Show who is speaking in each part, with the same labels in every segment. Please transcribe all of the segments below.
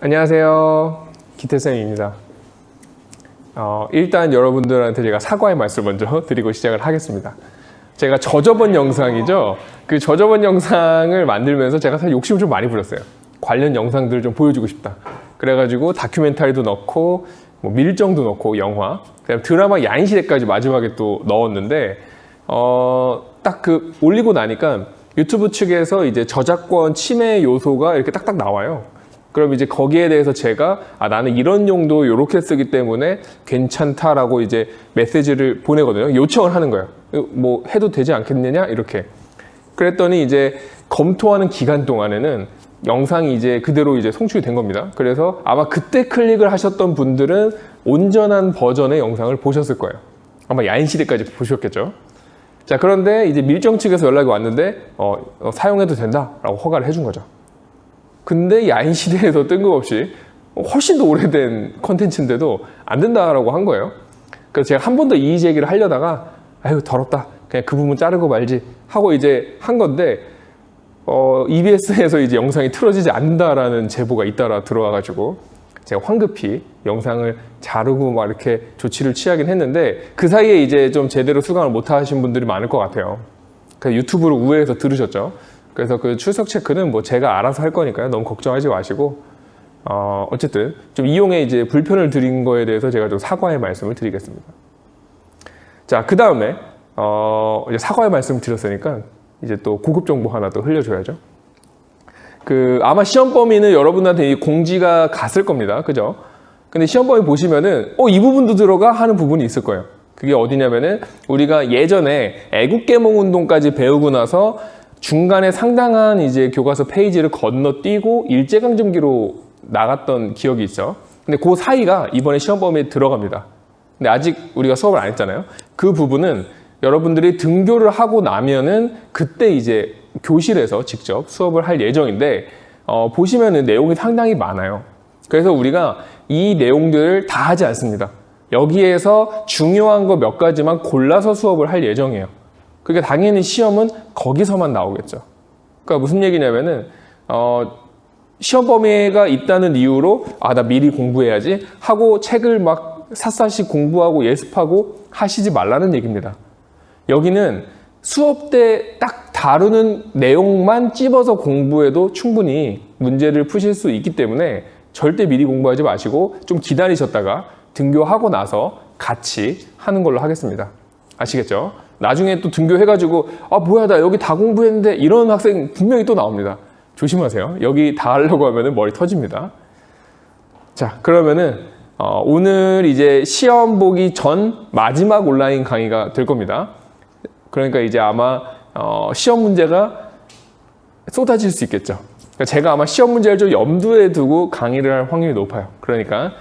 Speaker 1: 안녕하세요. 기태쌤입니다. 일단 여러분들한테 제가 사과의 말씀 먼저 드리고 시작을 하겠습니다. 제가 저저번 영상이죠. 그 저저번 영상을 만들면서 제가 사실 욕심을 좀 많이 부렸어요. 관련 영상들을 좀 보여주고 싶다. 그래가지고 다큐멘터리도 넣고 뭐 밀정도 넣고 영화, 그다음에 드라마 야인시대까지 마지막에 또 넣었는데 딱 그 올리고 나니까 유튜브 측에서 이제 저작권 침해 요소가 이렇게 딱딱 나와요. 그럼 이제 거기에 대해서 제가 나는 이런 용도 이렇게 쓰기 때문에 괜찮다라고 이제 메시지를 보내거든요. 요청을 하는 거예요. 뭐 해도 되지 않겠느냐 이렇게. 그랬더니 이제 검토하는 기간 동안에는 영상이 이제 그대로 이제 송출이 된 겁니다. 그래서 아마 그때 클릭을 하셨던 분들은 온전한 버전의 영상을 보셨을 거예요. 아마 야인시대까지 보셨겠죠. 자, 그런데 이제 밀정 측에서 연락이 왔는데 사용해도 된다라고 허가를 해준 거죠. 근데 야인시대에서 뜬금없이 훨씬 더 오래된 컨텐츠인데도 안 된다라고 한 거예요. 그래서 제가 한 번 더 이의 제기를 하려다가 아유 더럽다, 그냥 그 부분 자르고 말지 하고 이제 한 건데 EBS에서 이제 영상이 틀어지지 않는다라는 제보가 잇따라 들어와가지고 제가 황급히 영상을 자르고 막 이렇게 조치를 취하긴 했는데 그 사이에 이제 좀 제대로 수강을 못 하신 분들이 많을 것 같아요. 그래서 유튜브를 우회해서 들으셨죠. 그래서 그 출석 체크는 뭐 제가 알아서 할 거니까요. 너무 걱정하지 마시고 어쨌든 좀 이용에 이제 불편을 드린 거에 대해서 제가 좀 사과의 말씀을 드리겠습니다. 자, 그 다음에 이제 사과의 말씀을 드렸으니까 이제 또 고급 정보 하나 또 흘려줘야죠. 아마 시험 범위는 여러분한테 이 공지가 갔을 겁니다. 그죠? 근데 시험 범위 보시면은 이 부분도 들어가 하는 부분이 있을 거예요. 그게 어디냐면은 우리가 예전에 애국계몽 운동까지 배우고 나서 중간에 상당한 이제 교과서 페이지를 건너뛰고 일제강점기로 나갔던 기억이 있죠. 근데 그 사이가 이번에 시험 범위에 들어갑니다. 근데 아직 우리가 수업을 안 했잖아요. 그 부분은 여러분들이 등교를 하고 나면은 그때 이제 교실에서 직접 수업을 할 예정인데 보시면은 내용이 상당히 많아요. 그래서 우리가 이 내용들을 다 하지 않습니다. 여기에서 중요한 거 몇 가지만 골라서 수업을 할 예정이에요. 그러니까 당연히 시험은 거기서만 나오겠죠. 그러니까 무슨 얘기냐면은 시험 범위가 있다는 이유로 나 미리 공부해야지 하고 책을 막 샅샅이 공부하고 예습하고 하시지 말라는 얘기입니다. 여기는 수업 때 딱 다루는 내용만 찝어서 공부해도 충분히 문제를 푸실 수 있기 때문에 절대 미리 공부하지 마시고 좀 기다리셨다가 등교하고 나서 같이 하는 걸로 하겠습니다. 아시겠죠? 나중에 또 등교해가지고 뭐야 나 여기 다 공부했는데 이런 학생 분명히 또 나옵니다. 조심하세요. 여기 다 하려고 하면 머리 터집니다. 자, 그러면은 오늘 이제 시험 보기 전 마지막 온라인 강의가 될 겁니다. 그러니까 이제 아마 시험 문제가 쏟아질 수 있겠죠. 그러니까 제가 아마 시험 문제를 좀 염두에 두고 강의를 할 확률이 높아요. 그러니까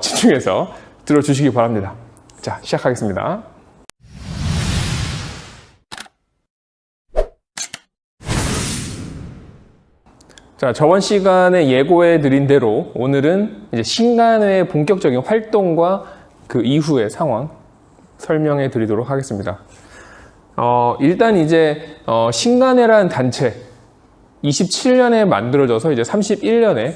Speaker 1: 집중해서 들어주시기 바랍니다. 자, 시작하겠습니다. 자, 저번 시간에 예고해 드린 대로 오늘은 이제 신간의 본격적인 활동과 그 이후의 상황 설명해 드리도록 하겠습니다. 일단 이제 신간회라는 단체 27년에 만들어져서 이제 31년에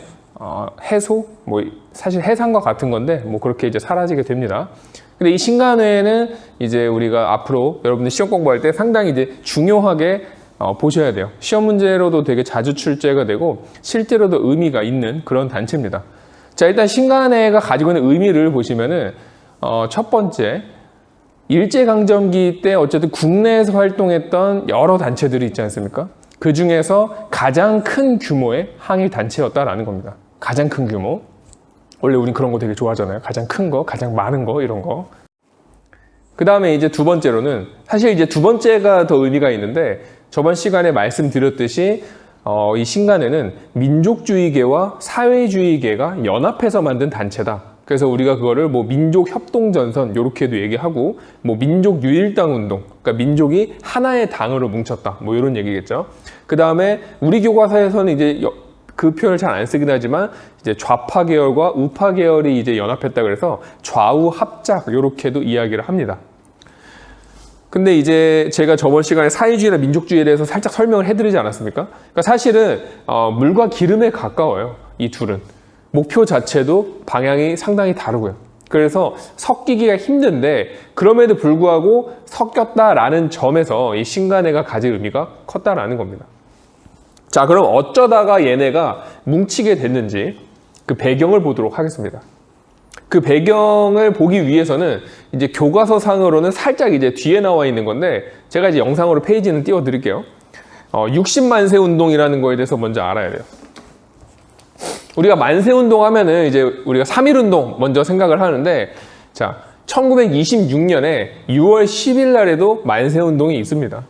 Speaker 1: 해소, 뭐 사실 해산과 같은 건데 뭐 그렇게 이제 사라지게 됩니다. 근데 이 신간회는 이제 우리가 앞으로 여러분들 시험 공부할 때 상당히 이제 중요하게 보셔야 돼요. 시험 문제로도 되게 자주 출제가 되고 실제로도 의미가 있는 그런 단체입니다. 자, 일단 신간회가 가지고 있는 의미를 보시면은 첫 번째, 일제강점기 때 어쨌든 국내에서 활동했던 여러 단체들이 있지 않습니까? 그 중에서 가장 큰 규모의 항일 단체였다라는 겁니다. 가장 큰 규모. 원래 우린 그런 거 되게 좋아하잖아요. 가장 큰 거, 가장 많은 거, 이런 거. 그 다음에 이제 두 번째로는, 사실 이제 두 번째가 더 의미가 있는데, 저번 시간에 말씀드렸듯이 이 신간회는 민족주의계와 사회주의계가 연합해서 만든 단체다. 그래서 우리가 그거를 뭐 민족협동전선 이렇게도 얘기하고 뭐 민족유일당운동, 그러니까 민족이 하나의 당으로 뭉쳤다. 뭐 이런 얘기겠죠. 그 다음에 우리 교과서에서는 이제 그 표현을 잘 안 쓰긴 하지만 이제 좌파 계열과 우파 계열이 이제 연합했다 그래서 좌우 합작 이렇게도 이야기를 합니다. 근데 이제 제가 저번 시간에 사회주의나 민족주의에 대해서 살짝 설명을 해드리지 않았습니까? 그러니까 사실은 물과 기름에 가까워요. 이 둘은. 목표 자체도 방향이 상당히 다르고요. 그래서 섞이기가 힘든데 그럼에도 불구하고 섞였다라는 점에서 이 신간해가 가질 의미가 컸다라는 겁니다. 자, 그럼 어쩌다가 얘네가 뭉치게 됐는지 그 배경을 보도록 하겠습니다. 그 배경을 보기 위해서는 이제 교과서상으로는 살짝 이제 뒤에 나와 있는 건데 제가 이제 영상으로 페이지는 띄워 드릴게요. 60만세 운동이라는 거에 대해서 먼저 알아야 돼요. 우리가 만세 운동 하면은 이제 우리가 3.1 운동 먼저 생각을 하는데, 자, 1926년에 6월 10일 날에도 만세 운동이 있습니다.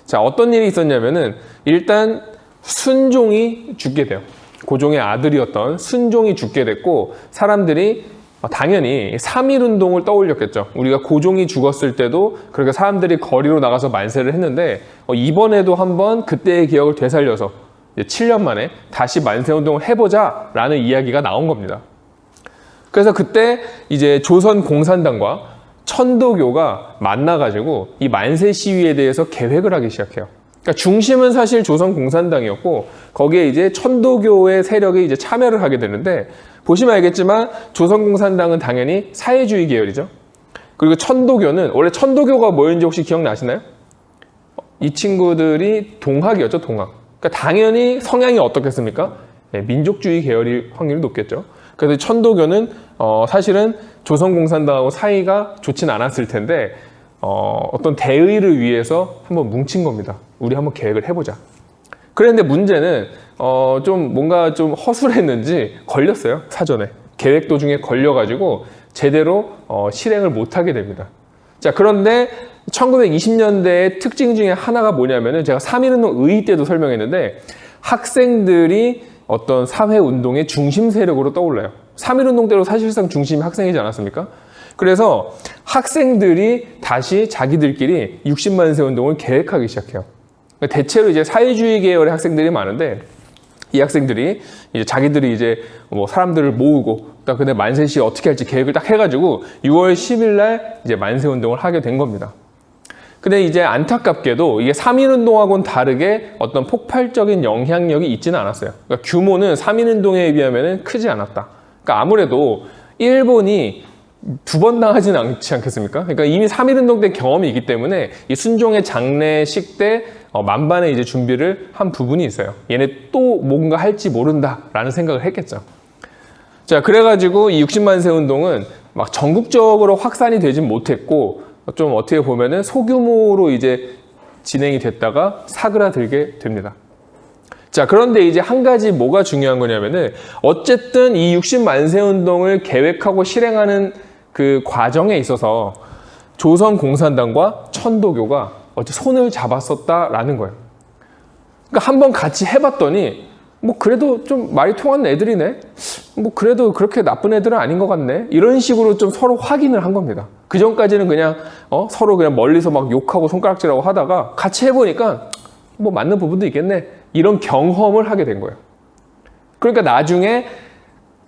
Speaker 1: 자, 어떤 일이 있었냐면은 일단 순종이 죽게 돼요. 고종의 아들이었던 순종이 죽게 됐고, 사람들이 당연히 3.1 운동을 떠올렸겠죠. 우리가 고종이 죽었을 때도 그렇게 사람들이 거리로 나가서 만세를 했는데 이번에도 한번 그때의 기억을 되살려서 7년 만에 다시 만세운동을 해보자 라는 이야기가 나온 겁니다. 그래서 그때 이제 조선공산당과 천도교가 만나가지고 이 만세 시위에 대해서 계획을 하기 시작해요. 그러니까 중심은 사실 조선공산당이었고 거기에 이제 천도교의 세력이 이제 참여를 하게 되는데, 보시면 알겠지만 조선공산당은 당연히 사회주의 계열이죠. 그리고 천도교는, 원래 천도교가 뭐였는지 혹시 기억나시나요? 이 친구들이 동학이었죠, 동학. 그러니까 당연히 성향이 어떻겠습니까? 네, 민족주의 계열일 확률이 높겠죠. 그래서 천도교는 사실은 조선공산당하고 사이가 좋진 않았을 텐데 어떤 대의를 위해서 한번 뭉친 겁니다. 우리 한번 계획을 해보자. 그런데 문제는 좀 뭔가 좀 허술했는지 걸렸어요. 사전에 계획 도중에 걸려가지고 제대로 실행을 못하게 됩니다. 자, 그런데 1920년대의 특징 중에 하나가 뭐냐면은 제가 3.1운동 의의 때도 설명했는데 학생들이 어떤 사회운동의 중심 세력으로 떠올라요. 3.1운동 때로 사실상 중심이 학생이지 않았습니까? 그래서 학생들이 다시 자기들끼리 60만세 운동을 계획하기 시작해요. 대체로 이제 사회주의 계열의 학생들이 많은데 이 학생들이 이제 자기들이 이제 뭐 사람들을 모으고 딱 근데 만세 시 어떻게 할지 계획을 딱 해가지고 6월 10일 날 이제 만세 운동을 하게 된 겁니다. 근데 이제 안타깝게도 이게 3.1 운동하고는 다르게 어떤 폭발적인 영향력이 있지는 않았어요. 그러니까 규모는 3.1 운동에 비하면 크지 않았다. 그러니까 아무래도 일본이 두 번 당하지는 않지 않겠습니까? 그러니까 이미 3.1 운동 때 경험이 있기 때문에 이 순종의 장례식 때 만반의 이제 준비를 한 부분이 있어요. 얘네 또 뭔가 할지 모른다라는 생각을 했겠죠. 자, 그래가지고 이 60만세 운동은 막 전국적으로 확산이 되진 못했고 좀 어떻게 보면은 소규모로 이제 진행이 됐다가 사그라들게 됩니다. 자, 그런데 이제 한 가지 뭐가 중요한 거냐면은 어쨌든 이 60만세 운동을 계획하고 실행하는 그 과정에 있어서 조선공산당과 천도교가 어째 손을 잡았었다라는 거예요. 그러니까 한번 같이 해봤더니 뭐 그래도 좀 말이 통하는 애들이네, 뭐 그래도 그렇게 나쁜 애들은 아닌 것 같네, 이런 식으로 좀 서로 확인을 한 겁니다. 그 전까지는 그냥 서로 그냥 멀리서 막 욕하고 손가락질하고 하다가 같이 해보니까 뭐 맞는 부분도 있겠네, 이런 경험을 하게 된 거예요. 그러니까 나중에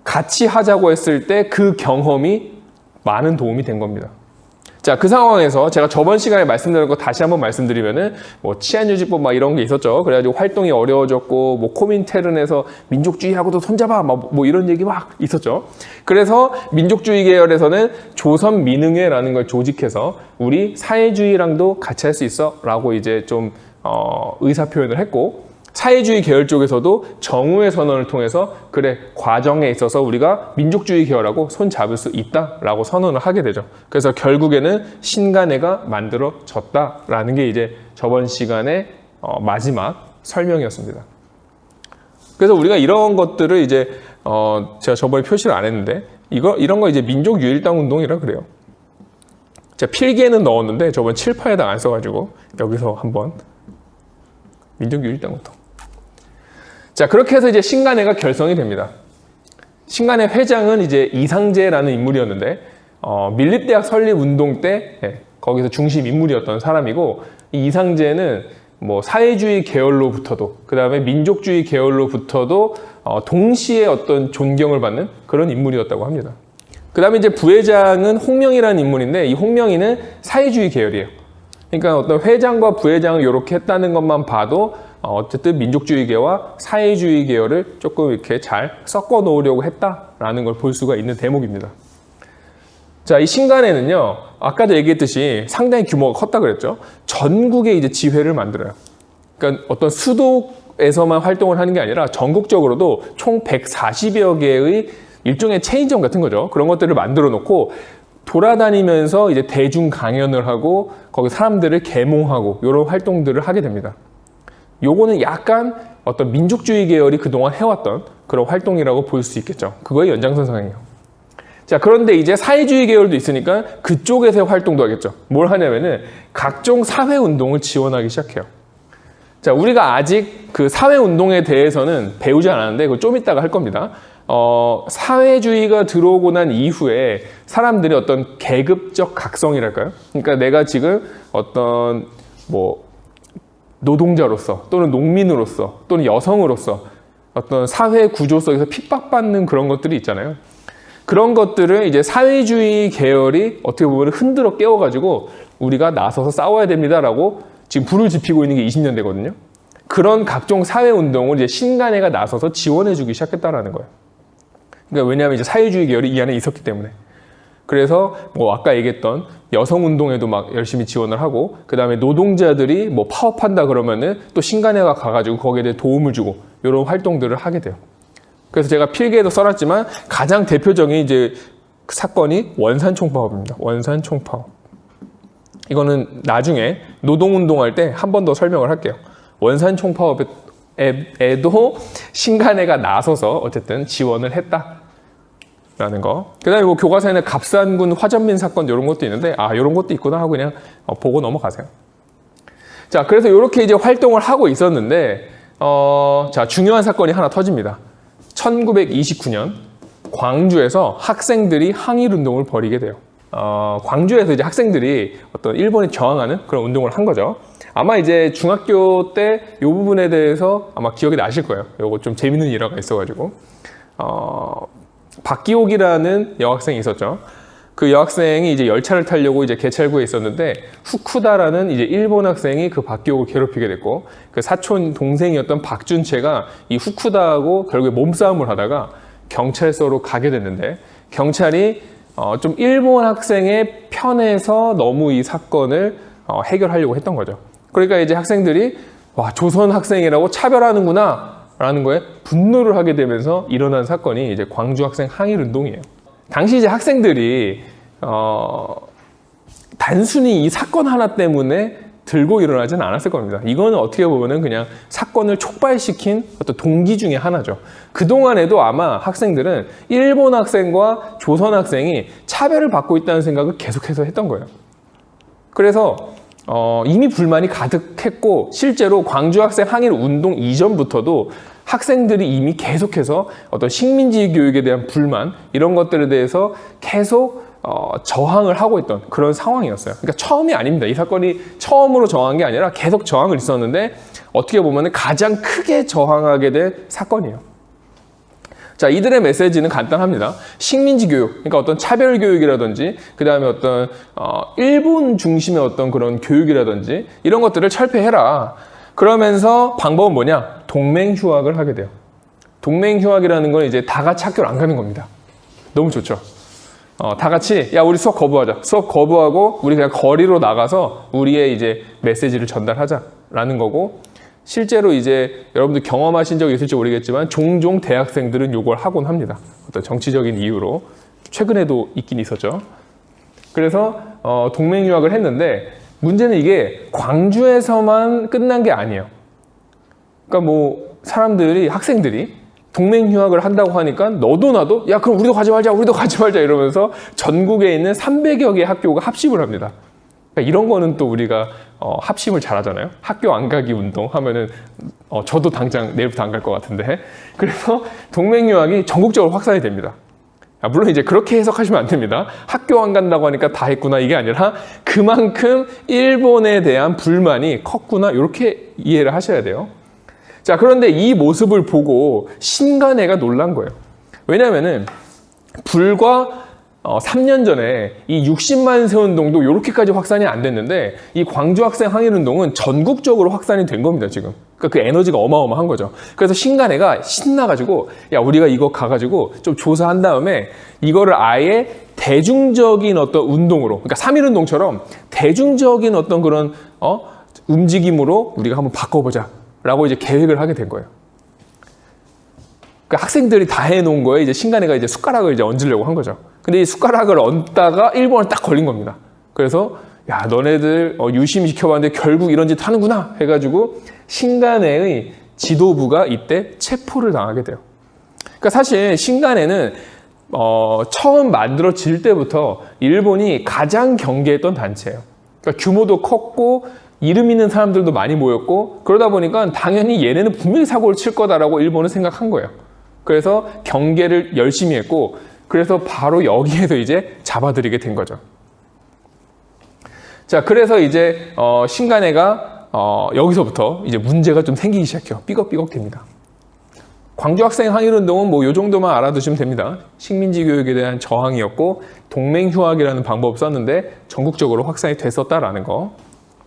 Speaker 1: 같이 하자고 했을 때 그 경험이 많은 도움이 된 겁니다. 자, 그 상황에서 제가 저번 시간에 말씀드린 거 다시 한번 말씀드리면은 뭐 치안유지법 막 이런 게 있었죠. 그래가지고 활동이 어려워졌고 뭐 코민테른에서 민족주의하고도 손잡아 뭐 이런 얘기 막 있었죠. 그래서 민족주의 계열에서는 조선민흥회라는 걸 조직해서 우리 사회주의랑도 같이 할 수 있어 라고 이제 좀 의사 표현을 했고, 사회주의 계열 쪽에서도 정우의 선언을 통해서 그래, 과정에 있어서 우리가 민족주의 계열하고 손 잡을 수 있다라고 선언을 하게 되죠. 그래서 결국에는 신간해가 만들어졌다라는 게 이제 저번 시간의 마지막 설명이었습니다. 그래서 우리가 이런 것들을 이제 제가 저번에 표시를 안 했는데 이런 거 이제 민족유일당 운동이라 그래요. 제가 필기에는 넣었는데 저번 칠판에다 안 써가지고 여기서 한번 민족유일당 운동. 자, 그렇게 해서 이제 신간해가 결성이 됩니다. 신간해 회장은 이제 이상제라는 인물이었는데 밀립대학 설립 운동 때 거기서 중심 인물이었던 사람이고, 이 이상제는 뭐 사회주의 계열로부터도 그 다음에 민족주의 계열로부터도 동시에 어떤 존경을 받는 그런 인물이었다고 합니다. 그 다음에 이제 부회장은 홍명이라는 인물인데 이 홍명이는 사회주의 계열이에요. 그러니까 어떤 회장과 부회장을 이렇게 했다는 것만 봐도 어쨌든 민족주의계와 사회주의 계열을 조금 이렇게 잘 섞어 놓으려고 했다라는 걸 볼 수가 있는 대목입니다. 자, 이 신간에는요, 아까도 얘기했듯이 상당히 규모가 컸다 그랬죠. 전국에 이제 지회를 만들어요. 그러니까 어떤 수도에서만 활동을 하는 게 아니라 전국적으로도 총 140여 개의 일종의 체인점 같은 거죠. 그런 것들을 만들어 놓고 돌아다니면서 이제 대중 강연을 하고 거기 사람들을 계몽하고 이런 활동들을 하게 됩니다. 요거는 약간 어떤 민족주의 계열이 그동안 해왔던 그런 활동이라고 볼 수 있겠죠. 그거의 연장선상이에요. 자, 그런데 이제 사회주의 계열도 있으니까 그쪽에서의 활동도 하겠죠. 뭘 하냐면은 각종 사회운동을 지원하기 시작해요. 자, 우리가 아직 그 사회운동에 대해서는 배우지 않았는데 그거 좀 이따가 할 겁니다. 사회주의가 들어오고 난 이후에 사람들이 어떤 계급적 각성이랄까요? 그러니까 내가 지금 어떤 노동자로서 또는 농민으로서 또는 여성으로서 어떤 사회 구조 속에서 핍박받는 그런 것들이 있잖아요. 그런 것들을 이제 사회주의 계열이 어떻게 보면 흔들어 깨워가지고 우리가 나서서 싸워야 됩니다라고 지금 불을 지피고 있는 게 20년대거든요. 그런 각종 사회운동을 이제 신간회가 나서서 지원해주기 시작했다라는 거예요. 그러니까 왜냐하면 이제 사회주의 계열이 이 안에 있었기 때문에. 그래서 아까 얘기했던 여성운동에도 막 열심히 지원을 하고, 그 다음에 노동자들이 파업한다 그러면은 또 신간회가 가가지고 거기에 대해 도움을 주고 이런 활동들을 하게 돼요. 그래서 제가 필기에도 써놨지만 가장 대표적인 이제 사건이 원산총파업입니다. 원산총파업. 이거는 나중에 노동운동할 때 한 번 더 설명을 할게요. 원산총파업에도 신간회가 나서서 어쨌든 지원을 했다라는 거. 그 다음에 교과서에는 갑산군 화전민 사건 이런 것도 있는데 이런 것도 있구나 하고 그냥 보고 넘어가세요. 자, 그래서 이렇게 이제 활동을 하고 있었는데 자, 중요한 사건이 하나 터집니다. 1929년 광주에서 학생들이 항일운동을 벌이게 돼요. 광주에서 이제 학생들이 어떤 일본에 저항하는 그런 운동을 한 거죠. 아마 이제 중학교 때 이 부분에 대해서 아마 기억이 나실 거예요. 요거 좀 재밌는 일화가 있어가지고. 박기옥이라는 여학생이 있었죠. 그 여학생이 이제 열차를 타려고 이제 개찰구에 있었는데 후쿠다라는 이제 일본 학생이 그 박기옥을 괴롭히게 됐고, 그 사촌 동생이었던 박준채가 이 후쿠다하고 결국에 몸싸움을 하다가 경찰서로 가게 됐는데, 경찰이 좀 일본 학생의 편에서 너무 이 사건을 해결하려고 했던 거죠. 그러니까 이제 학생들이 조선 학생이라고 차별하는구나 라는 거에 분노를 하게 되면서 일어난 사건이 이제 광주 학생 항일 운동이에요. 당시 이제 학생들이 단순히 이 사건 하나 때문에 들고 일어나지는 않았을 겁니다. 이거는 어떻게 보면은 그냥 사건을 촉발시킨 어떤 동기 중에 하나죠. 그동안에도 아마 학생들은 일본 학생과 조선 학생이 차별을 받고 있다는 생각을 계속해서 했던 거예요. 그래서 이미 불만이 가득했고, 실제로 광주 학생 항일 운동 이전부터도 학생들이 이미 계속해서 어떤 식민지 교육에 대한 불만, 이런 것들에 대해서 계속 저항을 하고 있던 그런 상황이었어요. 그러니까 처음이 아닙니다. 이 사건이 처음으로 저항한 게 아니라 계속 저항을 있었는데 어떻게 보면 가장 크게 저항하게 된 사건이에요. 자, 이들의 메시지는 간단합니다. 식민지 교육, 그러니까 어떤 차별 교육이라든지, 그 다음에 어떤 일본 중심의 어떤 그런 교육이라든지 이런 것들을 철폐해라. 그러면서 방법은 뭐냐? 동맹휴학을 하게 돼요. 동맹휴학이라는 건 이제 다 같이 학교를 안 가는 겁니다. 너무 좋죠. 다 같이 우리 수업 거부하자. 수업 거부하고 우리 그냥 거리로 나가서 우리의 이제 메시지를 전달하자라는 거고, 실제로 이제 여러분들 경험하신 적이 있을지 모르겠지만 종종 대학생들은 이걸 하곤 합니다. 어떤 정치적인 이유로. 최근에도 있긴 있었죠. 그래서 동맹유학을 했는데 문제는 이게 광주에서만 끝난 게 아니에요. 그러니까 사람들이, 학생들이 동맹휴학을 한다고 하니까 너도 나도 그럼 우리도 가지 말자 이러면서 전국에 있는 300여 개의 학교가 합심을 합니다. 그러니까 이런 거는 또 우리가 합심을 잘하잖아요. 학교 안 가기 운동 하면은 저도 당장 내일부터 안 갈 것 같은데. 그래서 동맹유학이 전국적으로 확산이 됩니다. 물론 이제 그렇게 해석하시면 안 됩니다. 학교 안 간다고 하니까 다 했구나 이게 아니라 그만큼 일본에 대한 불만이 컸구나, 이렇게 이해를 하셔야 돼요. 자, 그런데 이 모습을 보고 신간회가 놀란 거예요. 왜냐면은 불과 3년 전에 이 60만 세 운동도 이렇게까지 확산이 안 됐는데 이 광주 학생 항일 운동은 전국적으로 확산이 된 겁니다, 지금. 그러니까 그 에너지가 어마어마한 거죠. 그래서 신간회가 신나가지고 야, 우리가 이거 가가지고 좀 조사한 다음에 이거를 아예 대중적인 어떤 운동으로, 그러니까 3.1 운동처럼 대중적인 어떤 그런 움직임으로 우리가 한번 바꿔보자 라고 이제 계획을 하게 된 거예요. 그러니까 학생들이 다 해놓은 거에 이제 신간회가 이제 숟가락을 이제 얹으려고 한 거죠. 근데 이 숟가락을 얹다가 일본에 딱 걸린 겁니다. 그래서 야, 너네들 유심히 지켜봤는데 결국 이런 짓 하는구나 해가지고 신간회의 지도부가 이때 체포를 당하게 돼요. 그러니까 사실 신간회는 처음 만들어질 때부터 일본이 가장 경계했던 단체예요. 그러니까 규모도 컸고 이름 있는 사람들도 많이 모였고 그러다 보니까 당연히 얘네는 분명히 사고를 칠 거다라고 일본은 생각한 거예요. 그래서 경계를 열심히 했고 그래서 바로 여기에서 이제 잡아들이게 된 거죠. 자, 그래서 이제 신간회가 여기서부터 이제 문제가 좀 생기기 시작해요. 삐걱삐걱 됩니다. 광주 학생 항일운동은 뭐 요 정도만 알아두시면 됩니다. 식민지 교육에 대한 저항이었고 동맹휴학이라는 방법을 썼는데 전국적으로 확산이 됐었다라는 거.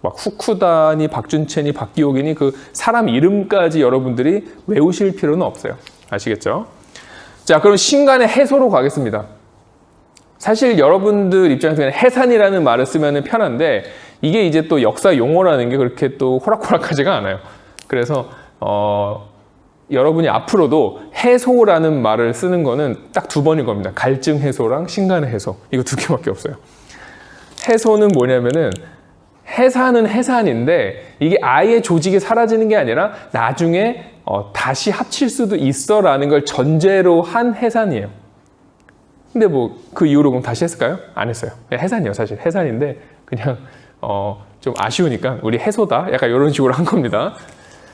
Speaker 1: 막 후쿠다니, 박준채니, 박기옥이니 그 사람 이름까지 여러분들이 외우실 필요는 없어요. 아시겠죠? 자, 그럼 신간의 해소로 가겠습니다. 사실 여러분들 입장에서는 해산이라는 말을 쓰면 편한데 이게 이제 또 역사 용어라는 게 그렇게 또 호락호락하지가 않아요. 그래서 여러분이 앞으로도 해소라는 말을 쓰는 거는 딱 두 번일 겁니다. 갈증 해소랑 신간의 해소. 이거 두 개밖에 없어요. 해소는 뭐냐면은 해산은 해산인데 이게 아예 조직이 사라지는 게 아니라 나중에 다시 합칠 수도 있어라는 걸 전제로 한 해산이에요. 근데 뭐 그 이후로 그럼 다시 했을까요? 안 했어요. 해산이에요, 사실. 해산인데 그냥 좀 아쉬우니까 우리 해소다. 약간 이런 식으로 한 겁니다.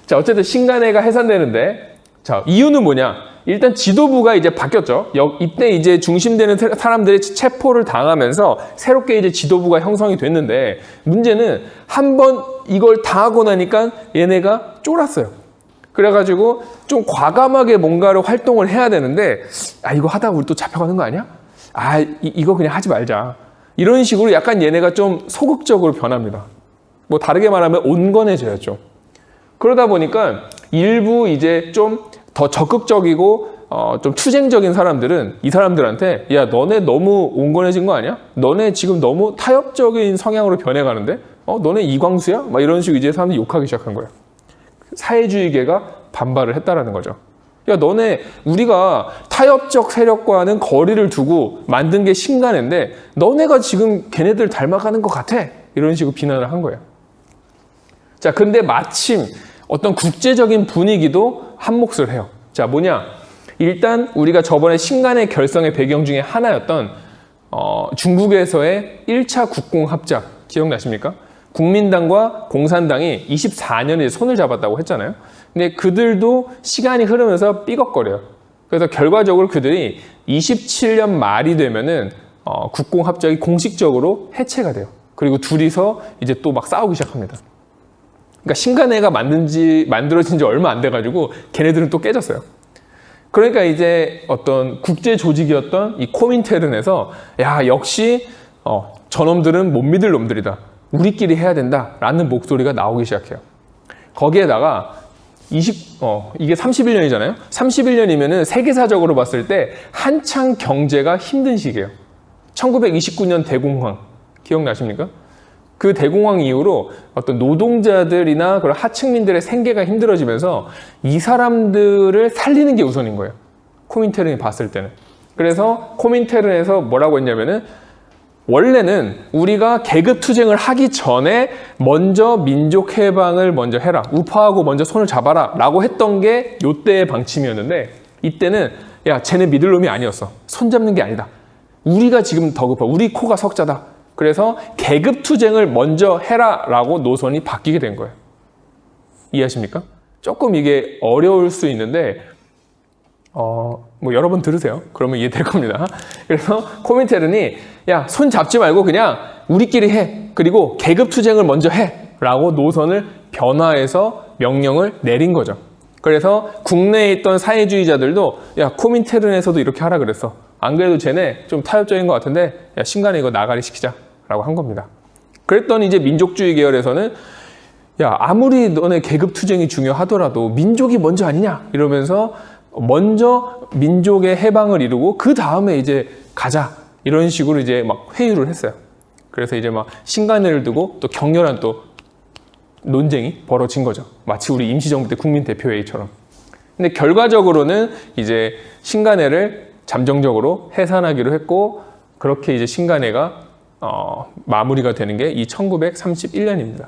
Speaker 1: 자, 어쨌든 신간회가 해산되는데 자, 이유는 뭐냐? 일단 지도부가 이제 바뀌었죠. 이때 이제 중심되는 사람들이 체포를 당하면서 새롭게 이제 지도부가 형성이 됐는데 문제는 한번 이걸 다 하고 나니까 얘네가 쫄았어요. 그래가지고 좀 과감하게 뭔가를 활동을 해야 되는데 이거 하다가 우리 또 잡혀가는 거 아니야? 이거 그냥 하지 말자. 이런 식으로 약간 얘네가 좀 소극적으로 변합니다. 뭐 다르게 말하면 온건해져야죠. 그러다 보니까 일부 이제 좀 더 적극적이고 좀 투쟁적인 사람들은 이 사람들한테 야, 너네 너무 온건해진 거 아니야? 너네 지금 너무 타협적인 성향으로 변해가는데 너네 이광수야? 막 이런 식으로 이제 사람들이 욕하기 시작한 거예요. 사회주의계가 반발을 했다라는 거죠. 야, 너네 우리가 타협적 세력과는 거리를 두고 만든 게 신간회인데 너네가 지금 걔네들 닮아가는 것 같아. 이런 식으로 비난을 한 거예요. 자, 근데 마침 어떤 국제적인 분위기도 한 몫을 해요. 자, 뭐냐? 일단 우리가 저번에 신간회 결성의 배경 중에 하나였던 중국에서의 1차 국공합작 기억나십니까? 국민당과 공산당이 24년에 손을 잡았다고 했잖아요. 근데 그들도 시간이 흐르면서 삐걱거려요. 그래서 결과적으로 그들이 27년 말이 되면은 국공합작이 공식적으로 해체가 돼요. 그리고 둘이서 이제 또 막 싸우기 시작합니다. 그러니까 신간회가 만들어진 지 얼마 안 돼가지고 걔네들은 또 깨졌어요. 그러니까 이제 어떤 국제 조직이었던 이 코민테른에서 야, 역시 저놈들은 못 믿을 놈들이다. 우리끼리 해야 된다라는 목소리가 나오기 시작해요. 거기에다가 이게 31년이잖아요. 31년이면은 세계사적으로 봤을 때 한창 경제가 힘든 시기예요. 1929년 대공황 기억나십니까? 그 대공황 이후로 어떤 노동자들이나 그런 하층민들의 생계가 힘들어지면서 이 사람들을 살리는 게 우선인 거예요. 코민테른이 봤을 때는. 그래서 코민테른에서 뭐라고 했냐면은 원래는 우리가 계급투쟁을 하기 전에 먼저 민족해방을 먼저 해라. 우파하고 먼저 손을 잡아라. 라고 했던 게 요때의 방침이었는데 이때는 야, 쟤네 믿을 놈이 아니었어. 손 잡는 게 아니다. 우리가 지금 더 급하. 우리 코가 석자다. 그래서 계급투쟁을 먼저 해라. 라고 노선이 바뀌게 된 거예요. 이해하십니까? 조금 이게 어려울 수 있는데 뭐 여러 번 들으세요. 그러면 이해될 겁니다. 그래서 코민테른이 야, 손 잡지 말고 그냥 우리끼리 해. 그리고 계급투쟁을 먼저 해. 라고 노선을 변화해서 명령을 내린 거죠. 그래서 국내에 있던 사회주의자들도 야, 코민테른에서도 이렇게 하라 그랬어. 안 그래도 쟤네 좀 타협적인 것 같은데 야, 신간에 이거 나가리 시키자 라고 한 겁니다. 그랬더니 이제 민족주의 계열에서는 야, 아무리 너네 계급 투쟁이 중요하더라도 민족이 먼저 아니냐 이러면서 먼저 민족의 해방을 이루고 그 다음에 이제 가자 이런 식으로 이제 막 회유를 했어요. 그래서 이제 막 신간회를 두고 또 격렬한 또 논쟁이 벌어진 거죠. 마치 우리 임시정부 때 국민대표회의처럼. 근데 결과적으로는 이제 신간회를 잠정적으로 해산하기로 했고 그렇게 이제 신간회가 마무리가 되는 게 이 1931년입니다.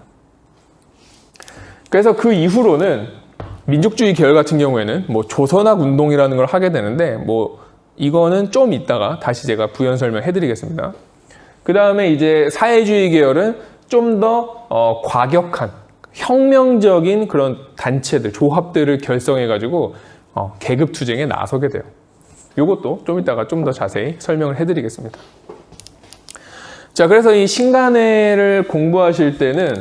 Speaker 1: 그래서 그 이후로는 민족주의 계열 같은 경우에는 뭐 조선학 운동이라는 걸 하게 되는데 뭐 이거는 좀 이따가 다시 제가 부연 설명해 드리겠습니다. 그 다음에 이제 사회주의 계열은 좀 더 과격한 혁명적인 그런 단체들, 조합들을 결성해 가지고 계급 투쟁에 나서게 돼요. 이것도 좀 이따가 좀 더 자세히 설명을 해 드리겠습니다. 자, 그래서 이 신간회를 공부하실 때는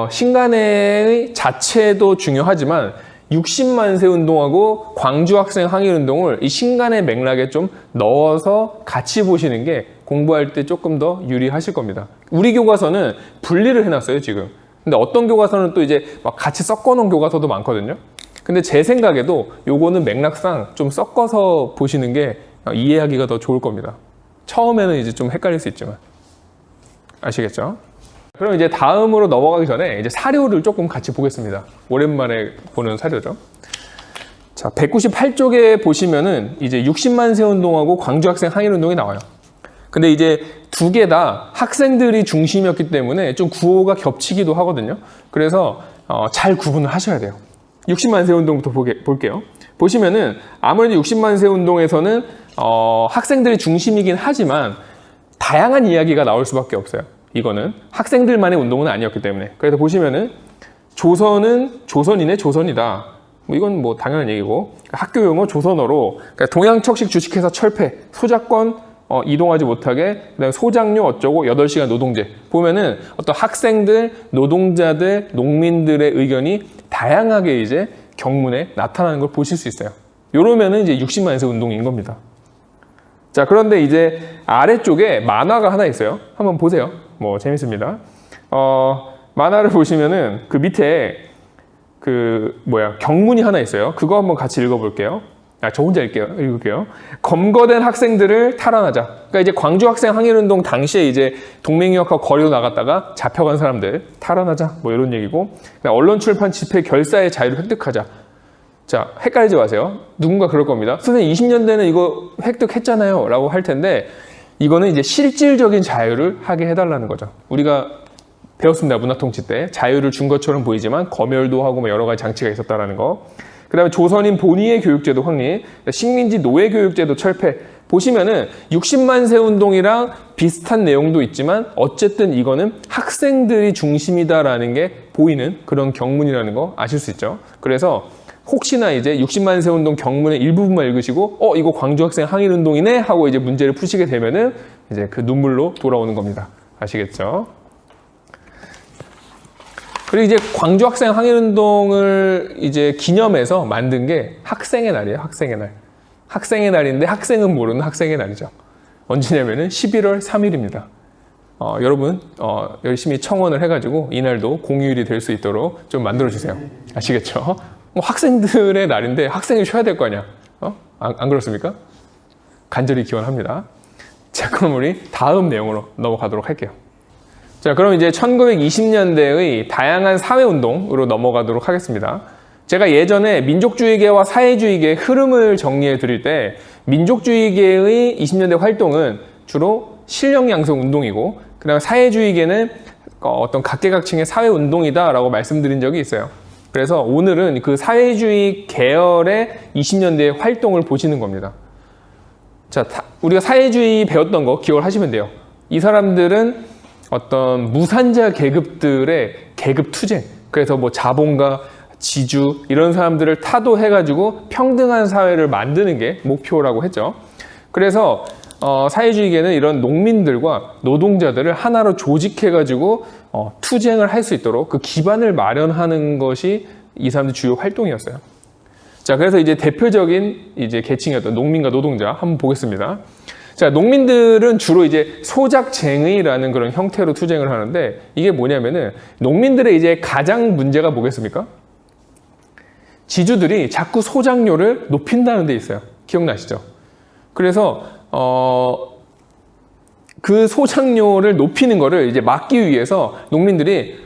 Speaker 1: 신간회의 자체도 중요하지만 60만세 운동하고 광주 학생 항일 운동을 이 신간회 맥락에 좀 넣어서 같이 보시는 게 공부할 때 조금 더 유리하실 겁니다. 우리 교과서는 분리를 해놨어요, 지금. 근데 어떤 교과서는 또 이제 막 같이 섞어놓은 교과서도 많거든요. 근데 제 생각에도 요거는 맥락상 좀 섞어서 보시는 게 이해하기가 더 좋을 겁니다. 처음에는 이제 좀 헷갈릴 수 있지만. 아시겠죠? 그럼 이제 다음으로 넘어가기 전에 이제 사료를 조금 같이 보겠습니다. 오랜만에 보는 사료죠. 자, 198쪽에 보시면은 이제 60만세 운동하고 광주 학생 항일 운동이 나와요. 근데 이제 두 개 다 학생들이 중심이었기 때문에 좀 구호가 겹치기도 하거든요. 그래서 잘 구분을 하셔야 돼요. 60만세 운동부터 볼게요. 보시면은 아무래도 60만세 운동에서는 학생들이 중심이긴 하지만 다양한 이야기가 나올 수밖에 없어요. 이거는 학생들만의 운동은 아니었기 때문에. 그래서 보시면은 조선은 조선인의 조선이다. 뭐 이건 뭐 당연한 얘기고, 학교 용어 조선어로 그러니까 동양척식 주식회사 철폐, 소작권 이동하지 못하게, 그다음에 소장료 어쩌고 8시간 노동제. 보면은 어떤 학생들, 노동자들, 농민들의 의견이 다양하게 이제 경문에 나타나는 걸 보실 수 있어요. 요러면은 이제 60만세 운동인 겁니다. 자, 그런데 이제 아래쪽에 만화가 하나 있어요. 한번 보세요. 뭐 재밌습니다. 만화를 보시면은 그 밑에 경문이 하나 있어요. 그거 한번 같이 읽어볼게요. 저 혼자 읽을게요. 검거된 학생들을 탈환하자. 그러니까 이제 광주 학생 항일운동 당시에 이제 동맹유학하고 거리로 나갔다가 잡혀간 사람들 탈환하자. 뭐 이런 얘기고. 언론 출판 집회 결사의 자유를 획득하자. 자, 헷갈리지 마세요. 누군가 그럴 겁니다. 선생님 20년대는 이거 획득했잖아요 라고 할 텐데 이거는 이제 실질적인 자유를 하게 해달라는 거죠. 우리가 배웠습니다. 문화통치 때. 자유를 준 것처럼 보이지만 검열도 하고 뭐 여러 가지 장치가 있었다라는 거. 그 다음에 조선인 본위의 교육제도 확립, 식민지 노예 교육제도 철폐. 보시면은 60만세 운동이랑 비슷한 내용도 있지만 어쨌든 이거는 학생들이 중심이다라는 게 보이는 그런 경문이라는 거 아실 수 있죠. 그래서 혹시나 이제 60만세 운동 경문의 일부분만 읽으시고 이거 광주 학생 항일 운동이네 하고 이제 문제를 푸시게 되면은 이제 그 눈물로 돌아오는 겁니다. 아시겠죠? 그리고 이제 광주 학생 항일 운동을 이제 기념해서 만든 게 학생의 날이에요. 학생의 날. 학생의 날인데 학생은 모르는 학생의 날이죠. 언제냐면은 11월 3일입니다. 여러분 열심히 청원을 해가지고 이날도 공휴일이 될 수 있도록 좀 만들어주세요. 아시겠죠? 뭐 학생들의 날인데 학생이 쉬어야 될 거 아니야. 안 그렇습니까? 간절히 기원합니다. 자, 그럼 우리 다음 내용으로 넘어가도록 할게요. 자, 그럼 이제 1920년대의 다양한 사회운동으로 넘어가도록 하겠습니다. 제가 예전에 민족주의계와 사회주의계의 흐름을 정리해 드릴 때 민족주의계의 20년대 활동은 주로 실력양성 운동이고 그 다음에 사회주의계는 어떤 각계각층의 사회운동이다라고 말씀드린 적이 있어요. 그래서 오늘은 그 사회주의 계열의 20년대의 활동을 보시는 겁니다. 자, 우리가 사회주의 배웠던 거 기억하시면 돼요. 이 사람들은 어떤 무산자 계급들의 계급 투쟁, 그래서 뭐 자본가, 지주 이런 사람들을 타도해가지고 평등한 사회를 만드는 게 목표라고 했죠. 그래서 사회주의계는 이런 농민들과 노동자들을 하나로 조직해가지고 투쟁을 할 수 있도록 그 기반을 마련하는 것이 이 사람들 주요 활동이었어요. 자, 그래서 이제 대표적인 이제 계층이었던 농민과 노동자 한번 보겠습니다. 자, 농민들은 주로 이제 소작쟁의라는 그런 형태로 투쟁을 하는데 이게 뭐냐면은 농민들의 이제 가장 문제가 뭐겠습니까? 지주들이 자꾸 소작료를 높인다는 데 있어요. 기억나시죠? 그래서 그 소작료를 높이는 거를 이제 막기 위해서 농민들이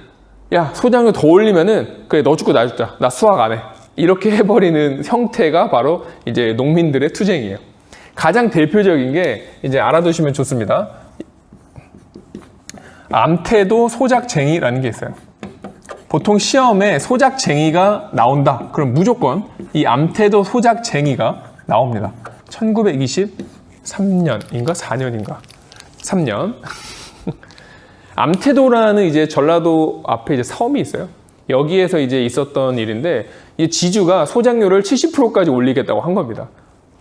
Speaker 1: 야, 소작료 더 올리면은 그래 너 죽고 나 죽자. 나 수확 안 해. 이렇게 해버리는 형태가 바로 이제 농민들의 투쟁이에요. 가장 대표적인 게 이제 알아두시면 좋습니다. 암태도 소작쟁이라는 게 있어요. 보통 시험에 소작쟁이가 나온다. 그럼 무조건 이 암태도 소작쟁이가 나옵니다. 1923년인가 4년인가 3년. 암태도라는 이제 전라도 앞에 이제 섬이 있어요. 여기에서 이제 있었던 일인데 이 지주가 소작료를 70%까지 올리겠다고 한 겁니다.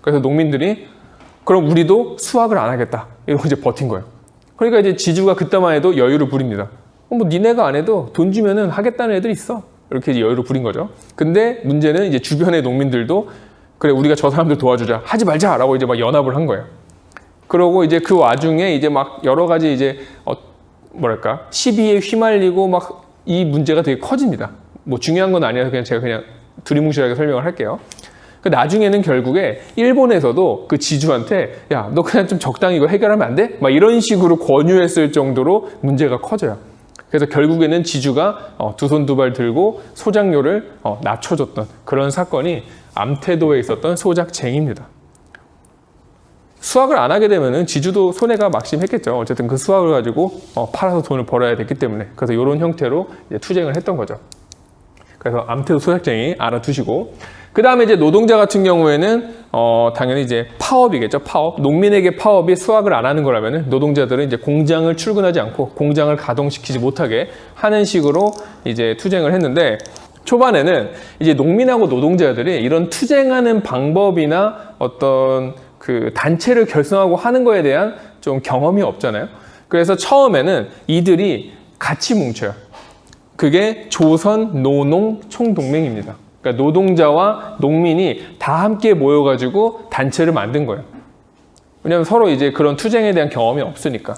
Speaker 1: 그래서 농민들이 그럼 우리도 수확을 안 하겠다. 이러고 이제 버틴 거예요. 그러니까 이제 지주가 그때만 해도 여유를 부립니다. 뭐 니네가 안 해도 돈 주면은 하겠다는 애들이 있어. 이렇게 이제 여유를 부린 거죠. 근데 문제는 이제 주변의 농민들도 그래 우리가 저 사람들 도와주자 하지 말자라고 이제 막 연합을 한 거예요. 그러고 이제 그 와중에 이제 막 여러 가지 이제 뭐랄까 시비에 휘말리고 막 이 문제가 되게 커집니다. 뭐 중요한 건 아니라서 그냥 제가 그냥 두리뭉실하게 설명을 할게요. 그 나중에는 결국에 일본에서도 그 지주한테 야, 너 그냥 좀 적당히 이거 해결하면 안 돼? 막 이런 식으로 권유했을 정도로 문제가 커져요. 그래서 결국에는 지주가 두 손 두 발 들고 소작료를 낮춰줬던 그런 사건이 암태도에 있었던 소작쟁이입니다. 수확을 안 하게 되면은 지주도 손해가 막심했겠죠. 어쨌든 그 수확을 가지고 팔아서 돈을 벌어야 됐기 때문에. 그래서 이런 형태로 이제 투쟁을 했던 거죠. 그래서 암태도 소작쟁이 알아두시고, 그 다음에 이제 노동자 같은 경우에는 당연히 이제 파업이겠죠. 파업. 농민에게 파업이 수확을 안 하는 거라면은 노동자들은 이제 공장을 출근하지 않고 공장을 가동시키지 못하게 하는 식으로 이제 투쟁을 했는데, 초반에는 이제 농민하고 노동자들이 이런 투쟁하는 방법이나 어떤 그 단체를 결성하고 하는 거에 대한 좀 경험이 없잖아요. 그래서 처음에는 이들이 같이 뭉쳐요. 그게 조선 노농 총동맹입니다. 그러니까 노동자와 농민이 다 함께 모여가지고 단체를 만든 거예요. 왜냐하면 서로 이제 그런 투쟁에 대한 경험이 없으니까.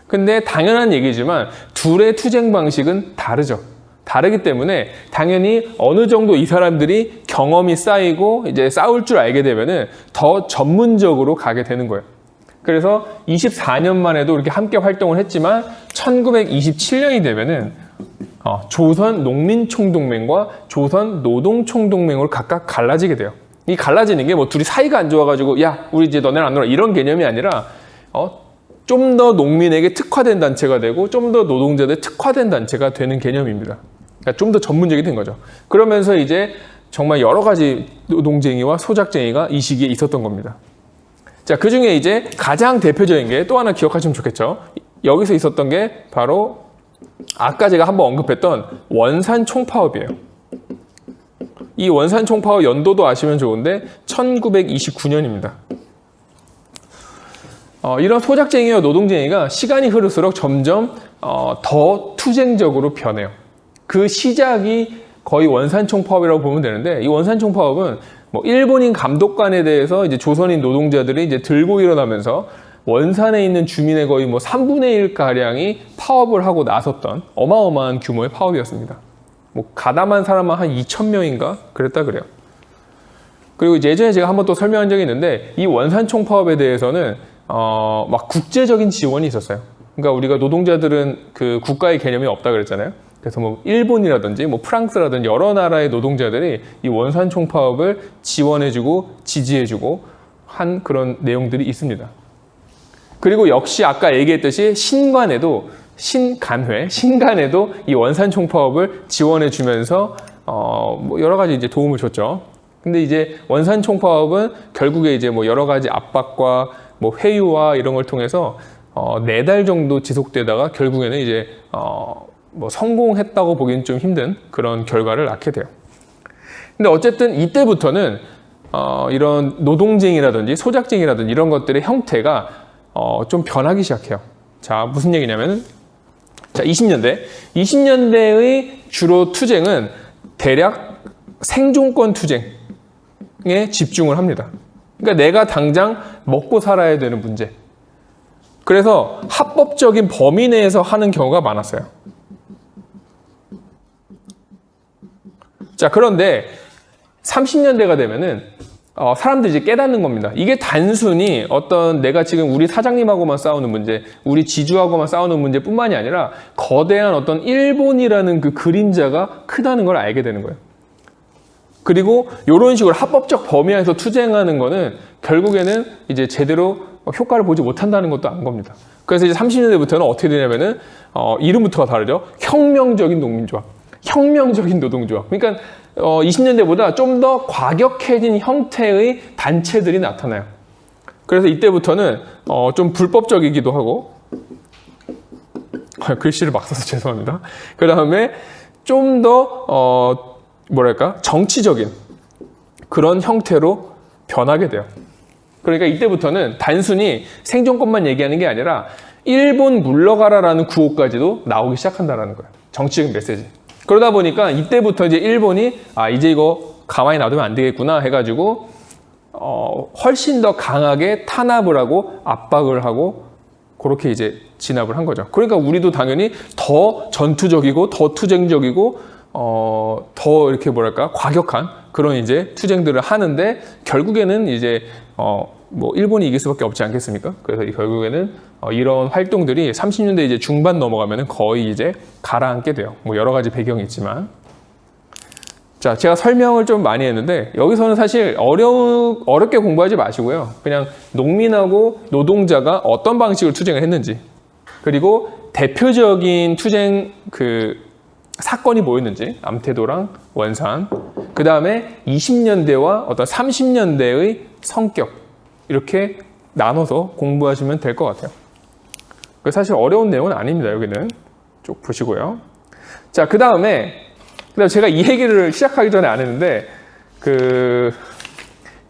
Speaker 1: 근데 당연한 얘기지만 둘의 투쟁 방식은 다르죠. 다르기 때문에 당연히 어느 정도 이 사람들이 경험이 쌓이고 이제 싸울 줄 알게 되면은 더 전문적으로 가게 되는 거예요. 그래서 24년만 해도 이렇게 함께 활동을 했지만 1927년이 되면은 조선 농민총동맹과 조선 노동총동맹으로 각각 갈라지게 돼요. 이 갈라지는 게 뭐 둘이 사이가 안 좋아가지고 야 우리 이제 너네랑 안 놀아 이런 개념이 아니라 좀 더 농민에게 특화된 단체가 되고 좀 더 노동자들 특화된 단체가 되는 개념입니다. 그러니까 좀 더 전문적이 된 거죠. 그러면서 이제 정말 여러 가지 노동쟁이와 소작쟁이가 이 시기에 있었던 겁니다. 자, 그 중에 이제 가장 대표적인 게 또 하나 기억하시면 좋겠죠. 여기서 있었던 게 바로 아까 제가 한번 언급했던 원산 총파업이에요. 이 원산 총파업 연도도 아시면 좋은데 1929년입니다. 이런 소작쟁이와 노동쟁이가 시간이 흐를수록 점점 더 투쟁적으로 변해요. 그 시작이 거의 원산총파업이라고 보면 되는데, 이 원산총파업은 뭐 일본인 감독관에 대해서 이제 조선인 노동자들이 이제 들고 일어나면서 원산에 있는 주민의 거의 뭐 3분의 1 가량이 파업을 하고 나섰던 어마어마한 규모의 파업이었습니다. 뭐 가담한 사람만 한 2,000명인가 그랬다 그래요. 그리고 이제 예전에 제가 한번 또 설명한 적이 있는데, 이 원산총파업에 대해서는 막 국제적인 지원이 있었어요. 그러니까 우리가 노동자들은 그 국가의 개념이 없다 그랬잖아요. 그래서 뭐 일본이라든지 뭐 프랑스라든지 여러 나라의 노동자들이 이 원산 총파업을 지원해주고 지지해주고 한 그런 내용들이 있습니다. 그리고 역시 아까 얘기했듯이 신간에도 이 원산 총파업을 지원해주면서 뭐 여러 가지 이제 도움을 줬죠. 근데 이제 원산 총파업은 결국에 이제 뭐 여러 가지 압박과 뭐 회유와 이런 걸 통해서 4달 정도 지속되다가 결국에는 이제 뭐 성공했다고 보기엔 좀 힘든 그런 결과를 낳게 돼요. 근데 어쨌든 이때부터는 이런 노동쟁이라든지 소작쟁이라든지 이런 것들의 형태가 좀 변하기 시작해요. 자, 무슨 얘기냐면은, 자, 20년대의 주로 투쟁은 대략 생존권 투쟁, 집중을 합니다. 그러니까 내가 당장 먹고 살아야 되는 문제. 그래서 합법적인 범위 내에서 하는 경우가 많았어요. 자, 그런데 30년대가 되면은 사람들이 이제 깨닫는 겁니다. 이게 단순히 어떤 내가 지금 우리 사장님하고만 싸우는 문제, 우리 지주하고만 싸우는 문제뿐만이 아니라 거대한 어떤 일본이라는 그 그림자가 크다는 걸 알게 되는 거예요. 그리고 이런 식으로 합법적 범위 안에서 투쟁하는 거는 결국에는 이제 제대로 효과를 보지 못한다는 것도 안 겁니다. 그래서 이제 30년대부터는 어떻게 되냐면은 이름부터가 다르죠. 혁명적인 농민조합, 혁명적인 노동조합. 그러니까 20년대보다 좀 더 과격해진 형태의 단체들이 나타나요. 그래서 이때부터는 좀 불법적이기도 하고 글씨를 막 써서 죄송합니다. 그 다음에 좀 더 뭐랄까 정치적인 그런 형태로 변하게 돼요. 그러니까 이때부터는 단순히 생존권만 얘기하는 게 아니라 일본 물러가라라는 구호까지도 나오기 시작한다는 거예요. 정치적인 메시지. 그러다 보니까 이때부터 이제 일본이 이제 이거 가만히 놔두면 안 되겠구나 해가지고 훨씬 더 강하게 탄압을 하고 압박을 하고 그렇게 이제 진압을 한 거죠. 그러니까 우리도 당연히 더 전투적이고 더 투쟁적이고 더 이렇게 뭐랄까 과격한 그런 이제 투쟁들을 하는데 결국에는 이제 뭐 일본이 이길 수밖에 없지 않겠습니까? 그래서 결국에는 이런 활동들이 30년대 이제 중반 넘어가면은 거의 이제 가라앉게 돼요. 뭐 여러 가지 배경이 있지만. 자, 제가 설명을 좀 많이 했는데 여기서는 사실 어렵게 공부하지 마시고요. 그냥 농민하고 노동자가 어떤 방식으로 투쟁을 했는지, 그리고 대표적인 투쟁 사건이 뭐였는지, 암태도랑 원산, 그 다음에 20년대와 어떤 30년대의 성격, 이렇게 나눠서 공부하시면 될 것 같아요. 사실 어려운 내용은 아닙니다. 여기는 쭉 보시고요. 자, 그 다음에 제가 이 얘기를 시작하기 전에 안 했는데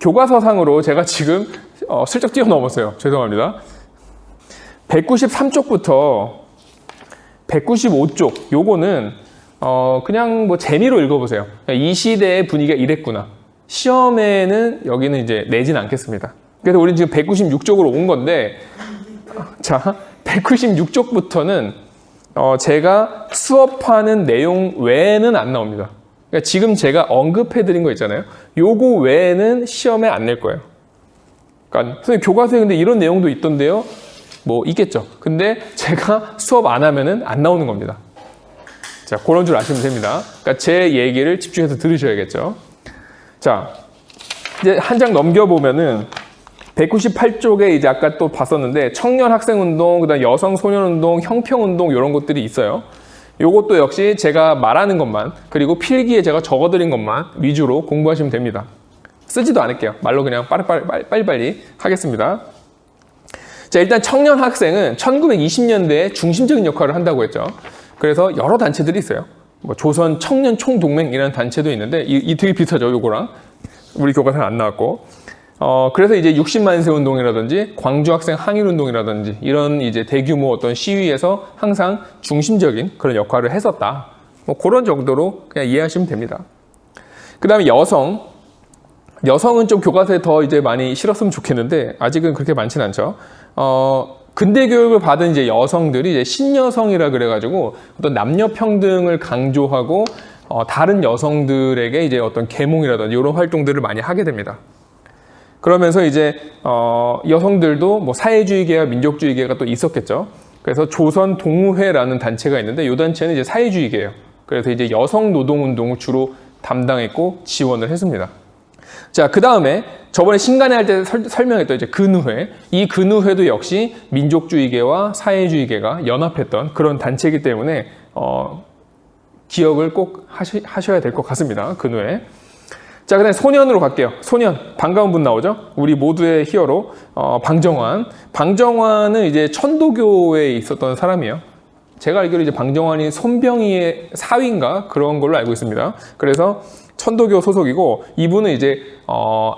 Speaker 1: 교과서상으로 제가 지금 슬쩍 뛰어넘었어요. 죄송합니다. 193쪽부터 195쪽 요거는 그냥 뭐 재미로 읽어보세요. 이 시대의 분위기가 이랬구나. 시험에는 여기는 이제 내진 않겠습니다. 그래서 우리는 지금 196쪽으로 온 건데, 자, 196쪽부터는 제가 수업하는 내용 외에는 안 나옵니다. 그러니까 지금 제가 언급해드린 거 있잖아요. 요거 외에는 시험에 안 낼 거예요. 그러니까 선생님 교과서에 근데 이런 내용도 있던데요. 뭐 있겠죠. 근데 제가 수업 안 하면은 안 나오는 겁니다. 자, 그런 줄 아시면 됩니다. 그러니까 제 얘기를 집중해서 들으셔야겠죠. 자, 이제 한 장 넘겨보면은 198쪽에 이제 아까 또 봤었는데 청년 학생 운동, 그다음 여성 소년 운동, 형평 운동 이런 것들이 있어요. 요것도 역시 제가 말하는 것만, 그리고 필기에 제가 적어드린 것만 위주로 공부하시면 됩니다. 쓰지도 않을게요. 말로 그냥 빨리빨리 하겠습니다. 자, 일단 청년 학생은 1920년대에 중심적인 역할을 한다고 했죠. 그래서 여러 단체들이 있어요. 뭐 조선 청년 총동맹이라는 단체도 있는데 이 되게 비슷하죠. 요거랑 우리 교과서는 안 나왔고. 그래서 이제 60만세 운동이라든지 광주 학생 항일 운동이라든지 이런 이제 대규모 어떤 시위에서 항상 중심적인 그런 역할을 했었다. 뭐 그런 정도로 그냥 이해하시면 됩니다. 그 다음에 여성은 좀 교과서에 더 이제 많이 실었으면 좋겠는데 아직은 그렇게 많지는 않죠. 근대 교육을 받은 이제 여성들이 이제 신여성이라 그래가지고 어떤 남녀 평등을 강조하고 다른 여성들에게 이제 어떤 계몽이라든지 이런 활동들을 많이 하게 됩니다. 그러면서 이제 여성들도 뭐 사회주의계와 민족주의계가 또 있었겠죠. 그래서 조선 동우회라는 단체가 있는데 이 단체는 이제 사회주의계예요. 그래서 이제 여성 노동 운동을 주로 담당했고 지원을 했습니다. 자, 그 다음에 저번에 신간회 할 때 설명했던 이제 근우회, 이 근우회도 역시 민족주의계와 사회주의계가 연합했던 그런 단체이기 때문에 기억을 꼭 하셔야 될 것 같습니다. 근우회. 자, 그 다음에 소년으로 갈게요. 소년, 반가운 분 나오죠? 우리 모두의 히어로, 방정환. 방정환은 이제 천도교에 있었던 사람이에요. 제가 알기로 이제 방정환이 손병희의 사위인가 그런 걸로 알고 있습니다. 그래서 천도교 소속이고, 이분은 이제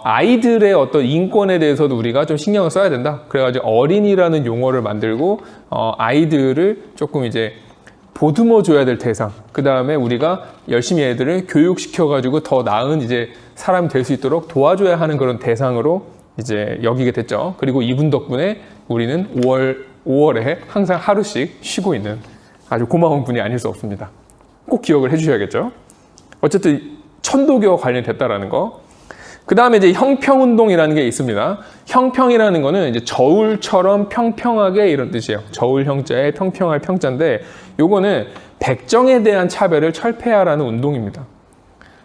Speaker 1: 아이들의 어떤 인권에 대해서도 우리가 좀 신경을 써야 된다. 그래가지고 어린이라는 용어를 만들고 아이들을 조금 이제 보듬어 줘야 될 대상, 그 다음에 우리가 열심히 애들을 교육시켜가지고 더 나은 이제 사람이 될 수 있도록 도와줘야 하는 그런 대상으로 이제 여기게 됐죠. 그리고 이분 덕분에 우리는 5월에 항상 하루씩 쉬고 있는 아주 고마운 분이 아닐 수 없습니다. 꼭 기억을 해주셔야겠죠. 어쨌든 천도교와 관련됐다라는 거. 그 다음에 이제 형평운동이라는 게 있습니다. 형평이라는 거는 이제 저울처럼 평평하게 이런 뜻이에요. 저울 형자에 평평할 평자인데 요거는 백정에 대한 차별을 철폐하라는 운동입니다.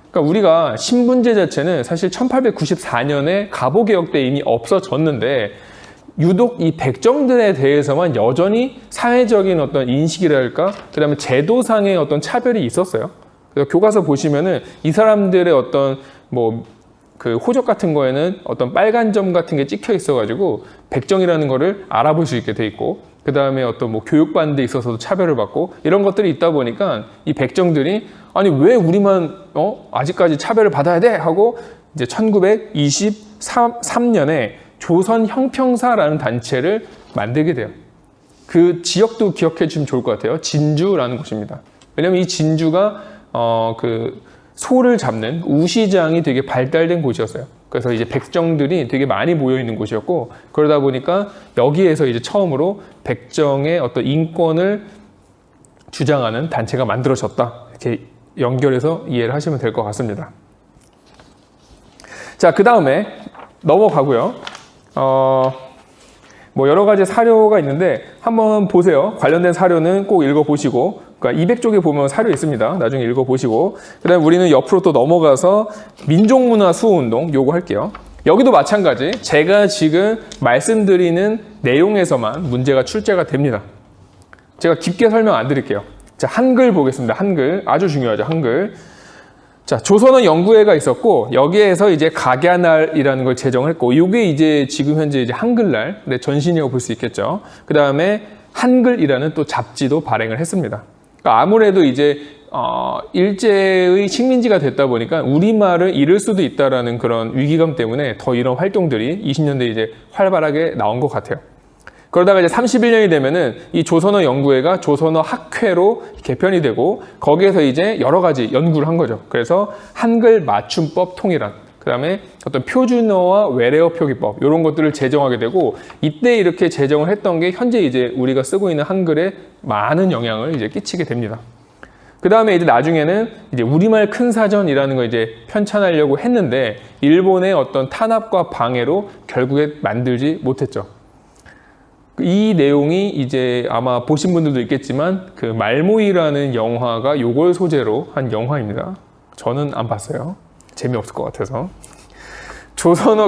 Speaker 1: 그러니까 우리가 신분제 자체는 사실 1894년에 갑오개혁 때 이미 없어졌는데 유독 이 백정들에 대해서만 여전히 사회적인 어떤 인식이랄까, 그 다음에 제도상의 어떤 차별이 있었어요. 그래서 교과서 보시면은 이 사람들의 어떤 그 호적 같은 거에는 어떤 빨간 점 같은 게 찍혀 있어가지고 백정이라는 거를 알아볼 수 있게 돼 있고, 그 다음에 어떤 교육받는 데 있어서도 차별을 받고 이런 것들이 있다 보니까 이 백정들이 아니 왜 우리만 아직까지 차별을 받아야 돼 하고 이제 1923년에 조선 형평사라는 단체를 만들게 돼요. 그 지역도 기억해 주시면 좋을 것 같아요. 진주라는 곳입니다. 왜냐면 이 진주가 그 소를 잡는 우시장이 되게 발달된 곳이었어요. 그래서 이제 백정들이 되게 많이 모여 있는 곳이었고, 그러다 보니까 여기에서 이제 처음으로 백정의 어떤 인권을 주장하는 단체가 만들어졌다. 이렇게 연결해서 이해를 하시면 될 것 같습니다. 자, 그 다음에 넘어가고요. 여러 가지 사료가 있는데 한번 보세요. 관련된 사료는 꼭 읽어보시고, 그러니까 200쪽에 보면 사료 있습니다. 나중에 읽어보시고, 그 다음에 우리는 옆으로 또 넘어가서 민족문화 수호운동 요거 할게요. 여기도 마찬가지, 제가 지금 말씀드리는 내용에서만 문제가 출제가 됩니다. 제가 깊게 설명 안 드릴게요. 자, 한글 보겠습니다. 한글 아주 중요하죠. 한글. 자, 조선어 연구회가 있었고 여기에서 이제 각야날이라는 걸 제정을 했고, 이게 이제 지금 현재 이제 한글날 전신이라고 볼 수 있겠죠. 그 다음에 한글이라는 또 잡지도 발행을 했습니다. 그러니까 아무래도 이제 일제의 식민지가 됐다 보니까 우리말을 잃을 수도 있다라는 그런 위기감 때문에 더 이런 활동들이 20년대 이제 활발하게 나온 것 같아요. 그러다가 이제 31년이 되면은 이 조선어 연구회가 조선어 학회로 개편이 되고 거기에서 이제 여러 가지 연구를 한 거죠. 그래서 한글 맞춤법 통일안, 그 다음에 어떤 표준어와 외래어 표기법 이런 것들을 제정하게 되고, 이때 이렇게 제정을 했던 게 현재 이제 우리가 쓰고 있는 한글에 많은 영향을 이제 끼치게 됩니다. 그 다음에 이제 나중에는 이제 우리말 큰 사전이라는 거 이제 편찬하려고 했는데 일본의 어떤 탄압과 방해로 결국에 만들지 못했죠. 이 내용이 이제 아마 보신 분들도 있겠지만 그 말모이라는 영화가 요걸 소재로 한 영화입니다. 저는 안 봤어요. 재미없을 것 같아서.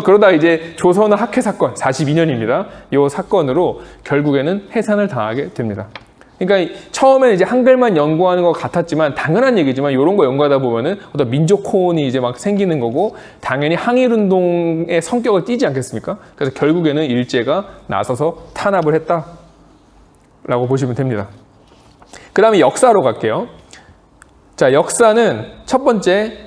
Speaker 1: 그러다 이제 조선어 학회 사건 42년입니다. 요 사건으로 결국에는 해산을 당하게 됩니다. 그러니까 처음에는 이제 한글만 연구하는 것 같았지만 당연한 얘기지만 이런 거 연구하다 보면은 어떤 민족 호언이 이제 막 생기는 거고 당연히 항일운동의 성격을 띠지 않겠습니까? 그래서 결국에는 일제가 나서서 탄압을 했다라고 보시면 됩니다. 그 다음에 역사로 갈게요. 자, 역사는 첫 번째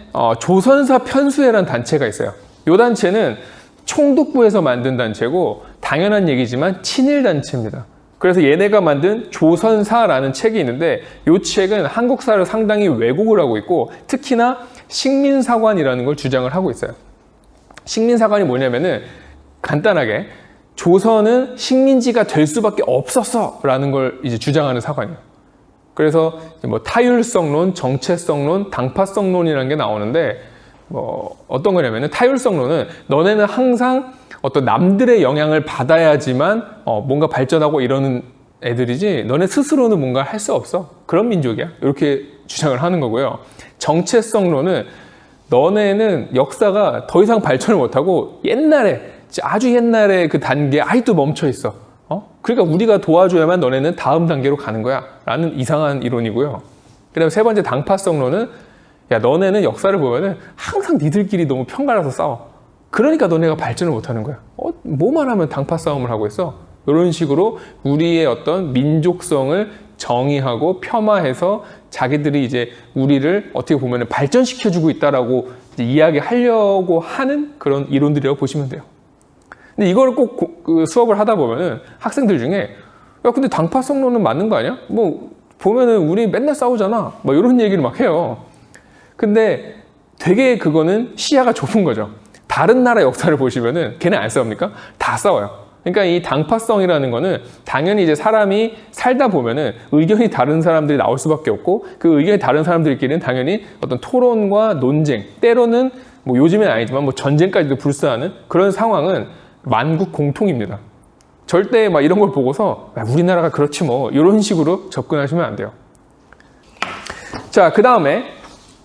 Speaker 1: 조선사 편수회라는 단체가 있어요. 이 단체는 총독부에서 만든 단체고 당연한 얘기지만 친일 단체입니다. 그래서 얘네가 만든 조선사라는 책이 있는데 이 책은 한국사를 상당히 왜곡을 하고 있고 특히나 식민사관이라는 걸 주장을 하고 있어요. 식민사관이 뭐냐면은 간단하게 조선은 식민지가 될 수밖에 없었어 라는 걸 이제 주장하는 사관이에요. 그래서 타율성론, 정체성론, 당파성론이라는 게 나오는데 어떤 거냐면은 타율성론은 너네는 항상 어떤 남들의 영향을 받아야지만 뭔가 발전하고 이러는 애들이지 너네 스스로는 뭔가 할 수 없어. 그런 민족이야. 이렇게 주장을 하는 거고요. 정체성론은 너네는 역사가 더 이상 발전을 못하고 옛날에 아주 옛날에 그 단계에 아직도 멈춰 있어. 그러니까 우리가 도와줘야만 너네는 다음 단계로 가는 거야. 라는 이상한 이론이고요. 그 다음에 세 번째 당파성론은 야, 너네는 역사를 보면은 항상 니들끼리 너무 편갈라서 싸워. 그러니까 너네가 발전을 못하는 거야. 뭐만 하면 당파 싸움을 하고 있어. 이런 식으로 우리의 어떤 민족성을 정의하고 폄하해서 자기들이 이제 우리를 어떻게 보면 발전시켜주고 있다라고 이제 이야기하려고 하는 그런 이론들이라고 보시면 돼요. 근데 이걸 꼭 수업을 하다 보면은 학생들 중에 야, 근데 당파성론은 맞는 거 아니야? 보면은 우리 맨날 싸우잖아. 뭐 이런 얘기를 막 해요. 근데 되게 그거는 시야가 좁은 거죠. 다른 나라 역사를 보시면은 걔네 안 싸웁니까? 다 싸워요. 그러니까 이 당파성이라는 거는 당연히 이제 사람이 살다 보면은 의견이 다른 사람들이 나올 수밖에 없고 그 의견이 다른 사람들끼리는 당연히 어떤 토론과 논쟁, 때로는 뭐 요즘엔 아니지만 뭐 전쟁까지도 불사하는 그런 상황은 만국 공통입니다. 절대 막 이런 걸 보고서 우리나라가 그렇지 뭐 이런 식으로 접근하시면 안 돼요. 자, 그 다음에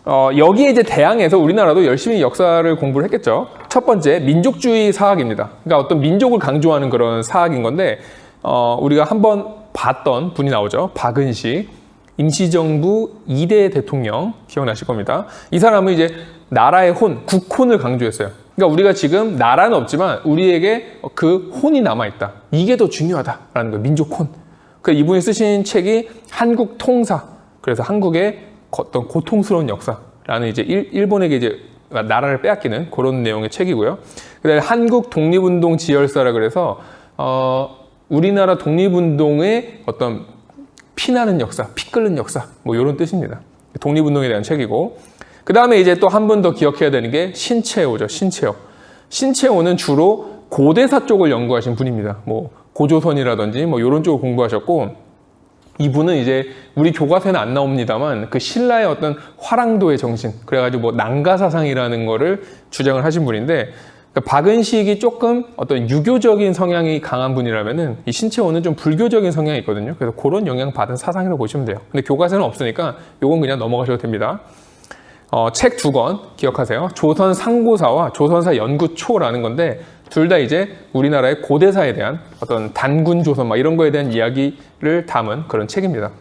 Speaker 1: 여기에 이제 대항해서 우리나라도 열심히 역사를 공부를 했겠죠. 첫 번째, 민족주의 사학입니다. 그러니까 어떤 민족을 강조하는 그런 사학인 건데, 우리가 한번 봤던 분이 나오죠. 박은식, 임시정부 2대 대통령, 기억나실 겁니다. 이 사람은 이제 나라의 혼, 국혼을 강조했어요. 그러니까 우리가 지금 나라는 없지만 우리에게 그 혼이 남아있다. 이게 더 중요하다라는 거예요. 민족혼. 그러니까 이분이 쓰신 책이 한국 통사. 그래서 한국의 어떤 고통스러운 역사라는 이제 일본에게 이제 나라를 빼앗기는 그런 내용의 책이고요. 그다음에 한국 독립운동 지열사라 그래서 우리나라 독립운동의 어떤 피나는 역사, 피 끓는 역사 뭐 이런 뜻입니다. 독립운동에 대한 책이고 그 다음에 이제 또 한 번 더 기억해야 되는 게 신채호죠. 신채호. 신채호는 주로 고대사 쪽을 연구하신 분입니다. 뭐 고조선이라든지 뭐 이런 쪽을 공부하셨고 이분은 이제 우리 교과서에는 안 나옵니다만 그 신라의 어떤 화랑도의 정신 그래가지고 뭐 난가사상이라는 거를 주장을 하신 분인데 그러니까 박은식이 조금 어떤 유교적인 성향이 강한 분이라면은 이 신채호는 좀 불교적인 성향이 있거든요. 그래서 그런 영향 받은 사상이라고 보시면 돼요. 근데 교과서는 없으니까 요건 그냥 넘어가셔도 됩니다. 책 2권 기억하세요. 조선 상고사와 조선사 연구초라는 건데 둘 다 이제 우리나라의 고대사에 대한 어떤 단군 조선 막 이런 거에 대한 이야기를 담은 그런 책입니다.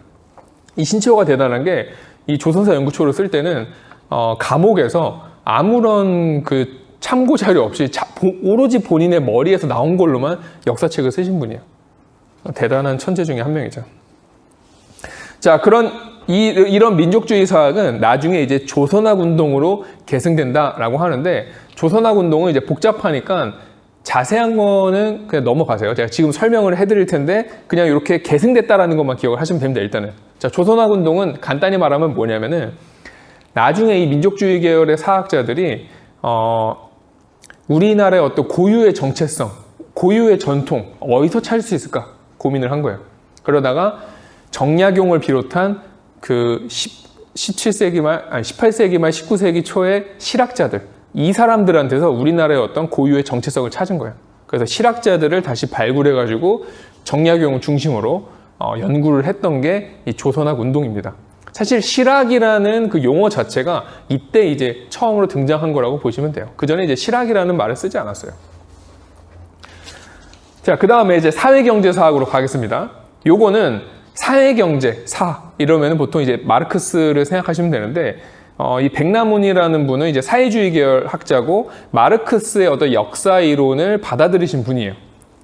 Speaker 1: 이 신채호가 대단한 게 이 조선사 연구초를 쓸 때는 감옥에서 아무런 그 참고 자료 없이 오로지 본인의 머리에서 나온 걸로만 역사책을 쓰신 분이에요. 대단한 천재 중에 한 명이죠. 자, 이런 민족주의 사학은 나중에 이제 조선학 운동으로 계승된다라고 하는데 조선학 운동은 이제 복잡하니까 자세한 거는 그냥 넘어가세요. 제가 지금 설명을 해드릴 텐데 그냥 이렇게 계승됐다라는 것만 기억을 하시면 됩니다. 일단은 자, 조선학 운동은 간단히 말하면 뭐냐면은 나중에 이 민족주의 계열의 사학자들이 우리나라의 어떤 고유의 정체성, 고유의 전통 어디서 찾을 수 있을까 고민을 한 거예요. 그러다가 정약용을 비롯한 그 17세기 말, 아니 18세기 말 19세기 초의 실학자들 이 사람들한테서 우리나라의 어떤 고유의 정체성을 찾은 거예요. 그래서 실학자들을 다시 발굴해가지고 정약용을 중심으로 연구를 했던 게 이 조선학 운동입니다. 사실 실학이라는 그 용어 자체가 이때 이제 처음으로 등장한 거라고 보시면 돼요. 그 전에 이제 실학이라는 말을 쓰지 않았어요. 자, 그 다음에 이제 사회경제사학으로 가겠습니다. 요거는 사회경제사 이러면 보통 이제 마르크스를 생각하시면 되는데 이 백남훈이라는 분은 이제 사회주의 계열 학자고 마르크스의 어떤 역사 이론을 받아들이신 분이에요.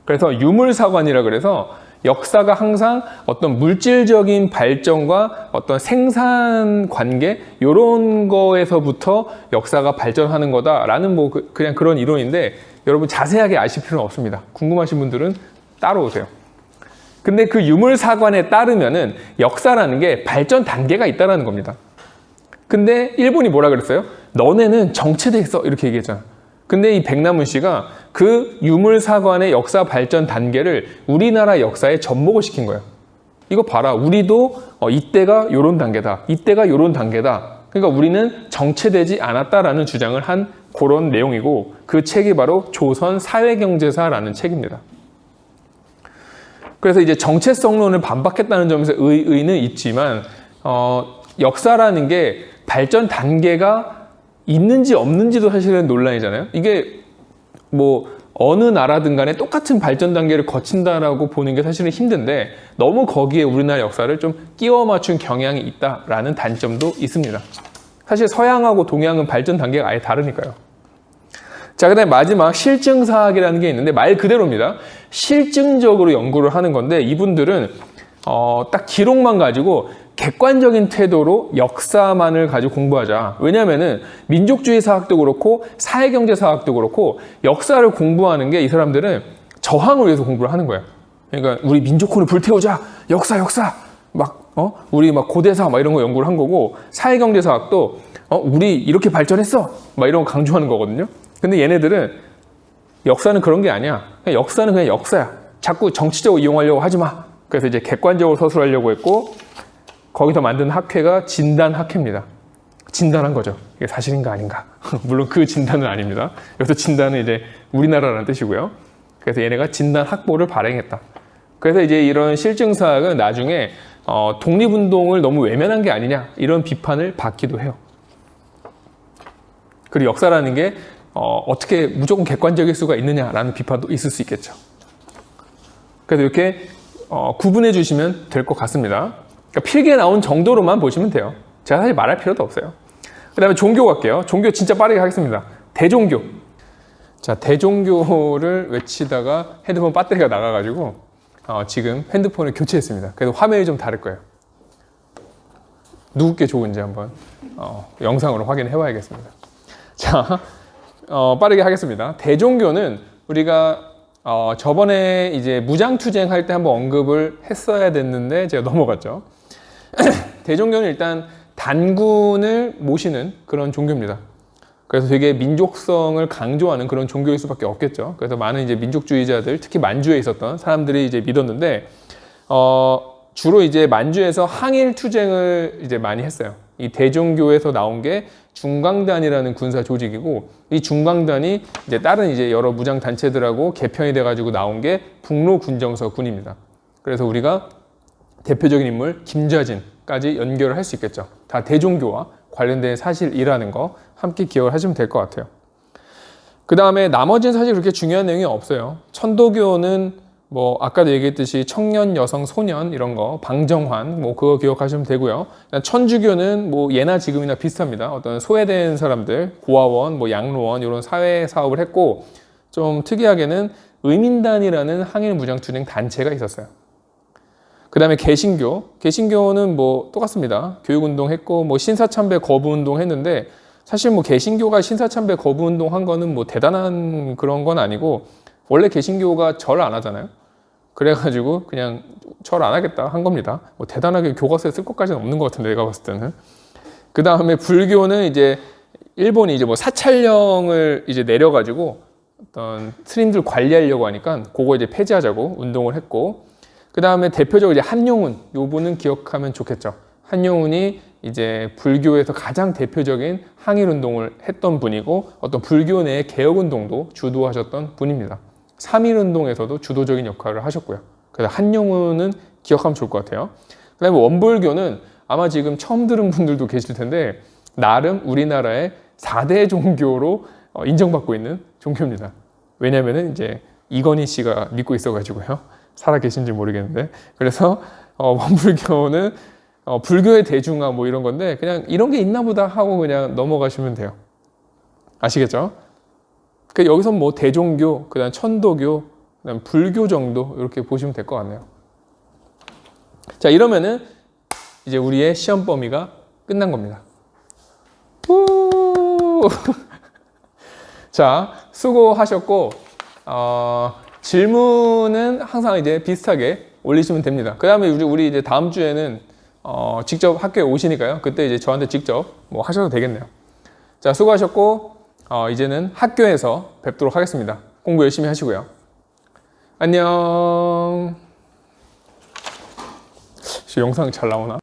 Speaker 1: 그래서 유물사관이라 그래서 역사가 항상 어떤 물질적인 발전과 어떤 생산 관계 이런 거에서부터 역사가 발전하는 거다라는 뭐 그냥 그런 이론인데 여러분 자세하게 아실 필요는 없습니다. 궁금하신 분들은 따로 오세요. 근데 그 유물사관에 따르면은 역사라는 게 발전 단계가 있다라는 겁니다. 근데 일본이 뭐라 그랬어요? 너네는 정체돼 있어 이렇게 얘기했잖아. 근데 이 백남훈 씨가 그 유물사관의 역사 발전 단계를 우리나라 역사에 접목을 시킨 거예요. 이거 봐라. 우리도 이때가 요런 단계다. 이때가 요런 단계다. 그러니까 우리는 정체되지 않았다라는 주장을 한 그런 내용이고 그 책이 바로 조선 사회경제사라는 책입니다. 그래서 이제 정체성론을 반박했다는 점에서 의의는 있지만 역사라는 게 발전 단계가 있는지 없는지도 사실은 논란이잖아요. 이게 뭐 어느 나라든 간에 똑같은 발전 단계를 거친다라고 보는 게 사실은 힘든데 너무 거기에 우리나라 역사를 좀 끼워 맞춘 경향이 있다라는 단점도 있습니다. 사실 서양하고 동양은 발전 단계가 아예 다르니까요. 자, 그다음에 마지막 실증사학이라는 게 있는데 말 그대로입니다. 실증적으로 연구를 하는 건데 이분들은 딱 기록만 가지고 객관적인 태도로 역사만을 가지고 공부하자. 왜냐하면은 민족주의 사학도 그렇고 사회경제 사학도 그렇고 역사를 공부하는 게 이 사람들은 저항을 위해서 공부를 하는 거예요. 그러니까 우리 민족혼을 불태우자. 역사 막 우리 막 고대사 막 이런 거 연구를 한 거고, 사회경제사학도 우리 이렇게 발전했어 막 이런 거 강조하는 거거든요. 근데 얘네들은 역사는 그런 게 아니야. 역사는 그냥 역사야. 자꾸 정치적으로 이용하려고 하지 마. 그래서 이제 객관적으로 서술하려고 했고, 거기서 만든 학회가 진단학회입니다. 진단한 거죠. 이게 사실인가 아닌가. 물론 그 진단은 아닙니다. 여기서 진단은 이제 우리나라라는 뜻이고요. 그래서 얘네가 진단학보를 발행했다. 그래서 이제 이런 실증사학은 나중에 독립운동을 너무 외면한 게 아니냐 이런 비판을 받기도 해요. 그리고 역사라는 게 어떻게 무조건 객관적일 수가 있느냐라는 비판도 있을 수 있겠죠. 그래서 이렇게 구분해 주시면 될 것 같습니다. 그러니까 필기에 나온 정도로만 보시면 돼요. 제가 사실 말할 필요도 없어요. 그 다음에 종교 갈게요. 종교 진짜 빠르게 하겠습니다. 대종교. 자, 대종교를 외치다가 핸드폰 배터리가 나가가지고 지금 핸드폰을 교체했습니다. 그래서 화면이 좀 다를 거예요. 누구께 좋은지 한번 영상으로 확인해 봐야겠습니다. 자, 빠르게 하겠습니다. 대종교는 우리가 저번에 이제 무장투쟁 할 때 한번 언급을 했어야 됐는데 제가 넘어갔죠. 대종교는 일단 단군을 모시는 그런 종교입니다. 그래서 되게 민족성을 강조하는 그런 종교일 수밖에 없겠죠. 그래서 많은 이제 민족주의자들, 특히 만주에 있었던 사람들이 이제 믿었는데, 주로 이제 만주에서 항일 투쟁을 이제 많이 했어요. 이 대종교에서 나온 게 중광단이라는 군사 조직이고, 이 중광단이 이제 다른 이제 여러 무장 단체들하고 개편이 돼가지고 나온 게 북로군정서 군입니다. 그래서 우리가 대표적인 인물 김좌진까지 연결을 할 수 있겠죠. 다 대종교와 관련된 사실이라는 거 함께 기억을 하시면 될 것 같아요. 그 다음에 나머지는 사실 그렇게 중요한 내용이 없어요. 천도교는 뭐 아까도 얘기했듯이 청년, 여성, 소년 이런 거, 방정환 뭐 그거 기억하시면 되고요. 천주교는 뭐 예나 지금이나 비슷합니다. 어떤 소외된 사람들, 고아원, 뭐 양로원 이런 사회 사업을 했고, 좀 특이하게는 의민단이라는 항일 무장투쟁 단체가 있었어요. 그 다음에 개신교는 뭐 똑같습니다. 교육운동 했고, 뭐 신사참배 거부운동 했는데, 사실 뭐 개신교가 신사참배 거부운동 한 거는 뭐 대단한 그런 건 아니고, 원래 개신교가 절 안 하잖아요. 그래가지고 그냥 절 안 하겠다 한 겁니다. 뭐 대단하게 교과서에 쓸 것까지는 없는 것 같은데, 내가 봤을 때는. 그 다음에 불교는 이제 일본이 이제 뭐 사찰령을 이제 내려가지고 어떤 스님들 관리하려고 하니까 그거 이제 폐지하자고 운동을 했고, 그 다음에 대표적으로 이제 한용운, 요 분은 기억하면 좋겠죠. 한용운이 이제 불교에서 가장 대표적인 항일운동을 했던 분이고, 어떤 불교 내의 개혁운동도 주도하셨던 분입니다. 3.1운동에서도 주도적인 역할을 하셨고요. 그래서 한용운은 기억하면 좋을 것 같아요. 그 다음에 원불교는 아마 지금 처음 들은 분들도 계실 텐데, 나름 우리나라의 4대 종교로 인정받고 있는 종교입니다. 왜냐면은 이제 이건희 씨가 믿고 있어가지고요. 살아 계신지 모르겠는데. 그래서 원불교는 불교의 대중화 뭐 이런 건데, 그냥 이런 게 있나 보다 하고 그냥 넘어가시면 돼요. 아시겠죠? 그 여기서 뭐 대종교, 그다음 천도교, 그다음 불교 정도 이렇게 보시면 될 것 같네요. 자, 이러면은 이제 우리의 시험 범위가 끝난 겁니다. 자, 수고하셨고, 질문은 항상 이제 비슷하게 올리시면 됩니다. 그 다음에 우리 이제 다음 주에는 직접 학교에 오시니까요. 그때 이제 저한테 직접 뭐 하셔도 되겠네요. 자, 수고하셨고, 이제는 학교에서 뵙도록 하겠습니다. 공부 열심히 하시고요. 안녕. 영상 잘 나오나?